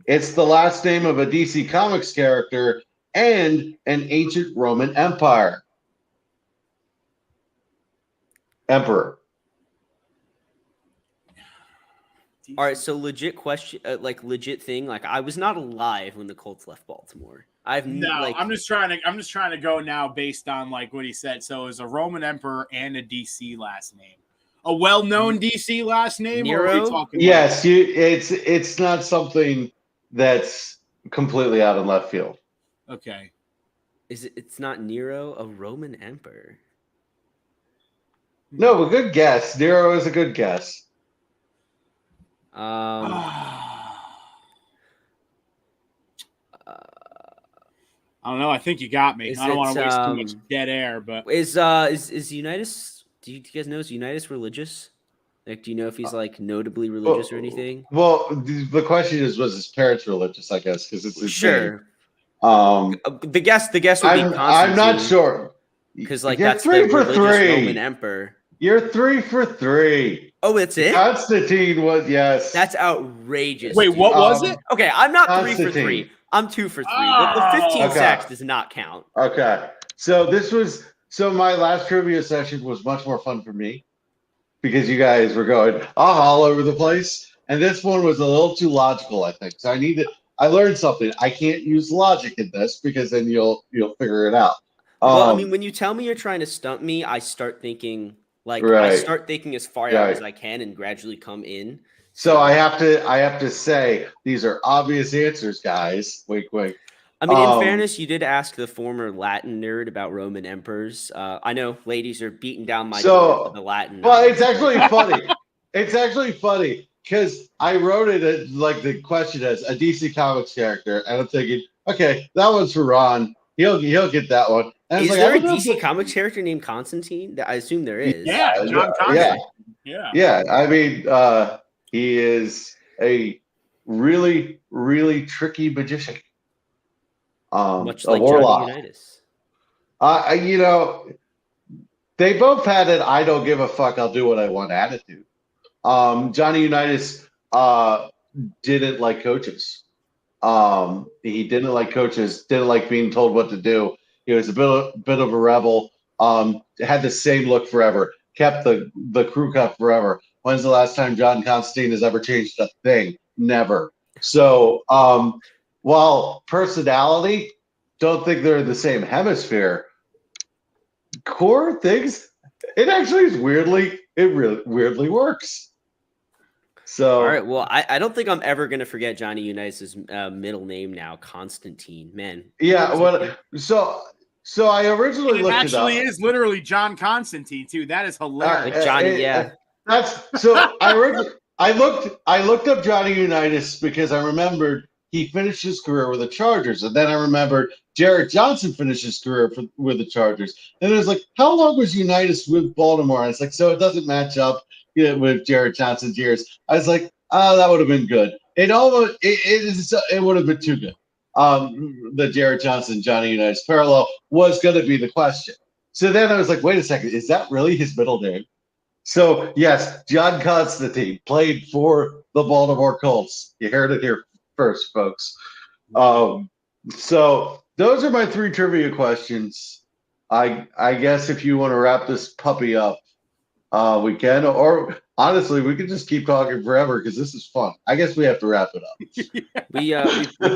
It's the last name of a DC Comics character and an ancient Roman Emperor. All right, so legit question, legit thing. Like, I was not alive when the Colts left Baltimore. I'm just trying to go now based on like what he said. So it was a Roman emperor and a DC last name, a well-known DC last name. Nero? Or are we talking yes, it's not something that's completely out of left field. Okay. It's not Nero, a Roman emperor? No, a good guess. Nero is a good guess. I don't know. I think you got me. I don't want to waste too much dead air, but is Unitas? Do you guys know, is Unitas religious? Like, do you know if he's like notably religious or anything? Well, the question is, was his parents religious? I guess because it's his sure. Name. The guess would be Constantine. I'm not sure because like You're that's 3 the for religious 3. Roman emperor. You're 3 for 3. Oh, that's it? Constantine was, yes. That's outrageous. Wait, dude. what was it? Okay, I'm not Constantine. 3 for 3. I'm 2 for 3. The 15 sacks does not count. Okay. So my last trivia session was much more fun for me because you guys were going all over the place. And this one was a little too logical, I think. So I learned something. I can't use logic in this because then you'll figure it out. Well, I mean, when you tell me you're trying to stump me, I start thinking I start thinking as far out as I can and gradually come in. So I have to say these are obvious answers, guys. Wink, wink. I mean, in fairness, you did ask the former Latin nerd about Roman emperors. I know ladies are beating down my door for the Latin. Well, it's actually funny. It's actually funny because I wrote it like the question as a DC Comics character, and I'm thinking, okay, that one's for Ron. He'll get that one. And is there a DC Comics character named Constantine? I assume there is. Yeah, John Constantine. Yeah. I mean, he is a really, really tricky magician. Much like warlock. Johnny Unitas. They both had an "I don't give a fuck, I'll do what I want" attitude. Johnny Unitas didn't like coaches. He didn't like coaches. Didn't like being told what to do. He was a bit of a rebel. Had the same look forever. Kept the crew cut forever. When's the last time John Constantine has ever changed a thing? Never. So, while personality, don't think they're in the same hemisphere. Core things, it actually is weirdly works. So, all right. Well, I don't think I'm ever gonna forget Johnny Unitas' middle name now, Constantine. Man. Yeah. Well, so I originally looked it up. It actually is literally John Constantine too. That is hilarious. Like Johnny, That's so. I looked up Johnny Unitas because I remembered he finished his career with the Chargers, and then I remembered Jarrett Johnson finished his career with the Chargers. And it was like, how long was Unitas with Baltimore? And it's like, so it doesn't match up with Jarrett Johnson's years. I was like, that would have been good. It would have been too good. The Jarrett Johnson Johnny Unitas parallel was going to be the question. So then I was like, wait a second, is that really his middle name? So, yes, John Constantine played for the Baltimore Colts. You heard it here first, folks. So those are my 3 trivia questions. I guess if you want to wrap this puppy up, we can, or honestly, we could just keep talking forever because this is fun. I guess we have to wrap it up. We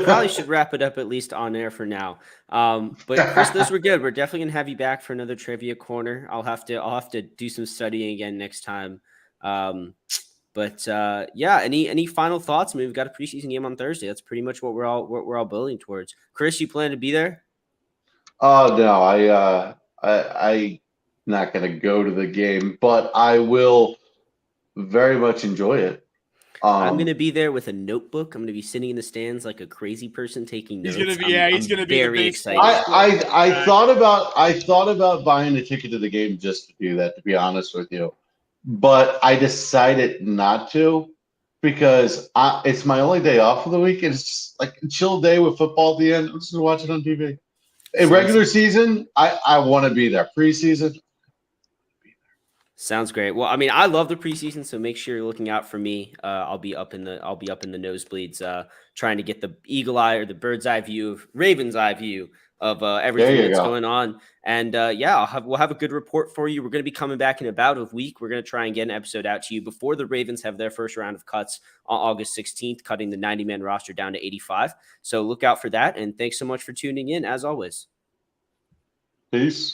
probably should wrap it up at least on air for now. But Chris, those were good. We're definitely gonna have you back for another trivia corner. I'll have to do some studying again next time. But yeah, any final thoughts? I mean, we've got a preseason game on Thursday. That's pretty much what we're all building towards. Chris, you plan to be there? Oh no, I not gonna go to the game, but I will very much enjoy it. I'm gonna be there with a notebook. I'm gonna be sitting in the stands like a crazy person taking notes. He's gonna be very the excited. I thought about buying a ticket to the game just to do that, to be honest with you, but I decided not to because it's my only day off of the week, and it's just like a chill day with football at the end. I'm just gonna watch it on TV. In regular season, I want to be there. Preseason. Sounds great. Well, I mean, I love the preseason, so make sure you're looking out for me. I'll be up in the nosebleeds, trying to get the eagle eye or the bird's eye view of Raven's eye view of everything that's going on. And yeah, we'll have a good report for you. We're going to be coming back in about a week. We're going to try and get an episode out to you before the Ravens have their first round of cuts on August 16th, cutting the 90-man roster down to 85. So look out for that. And thanks so much for tuning in, as always. Peace.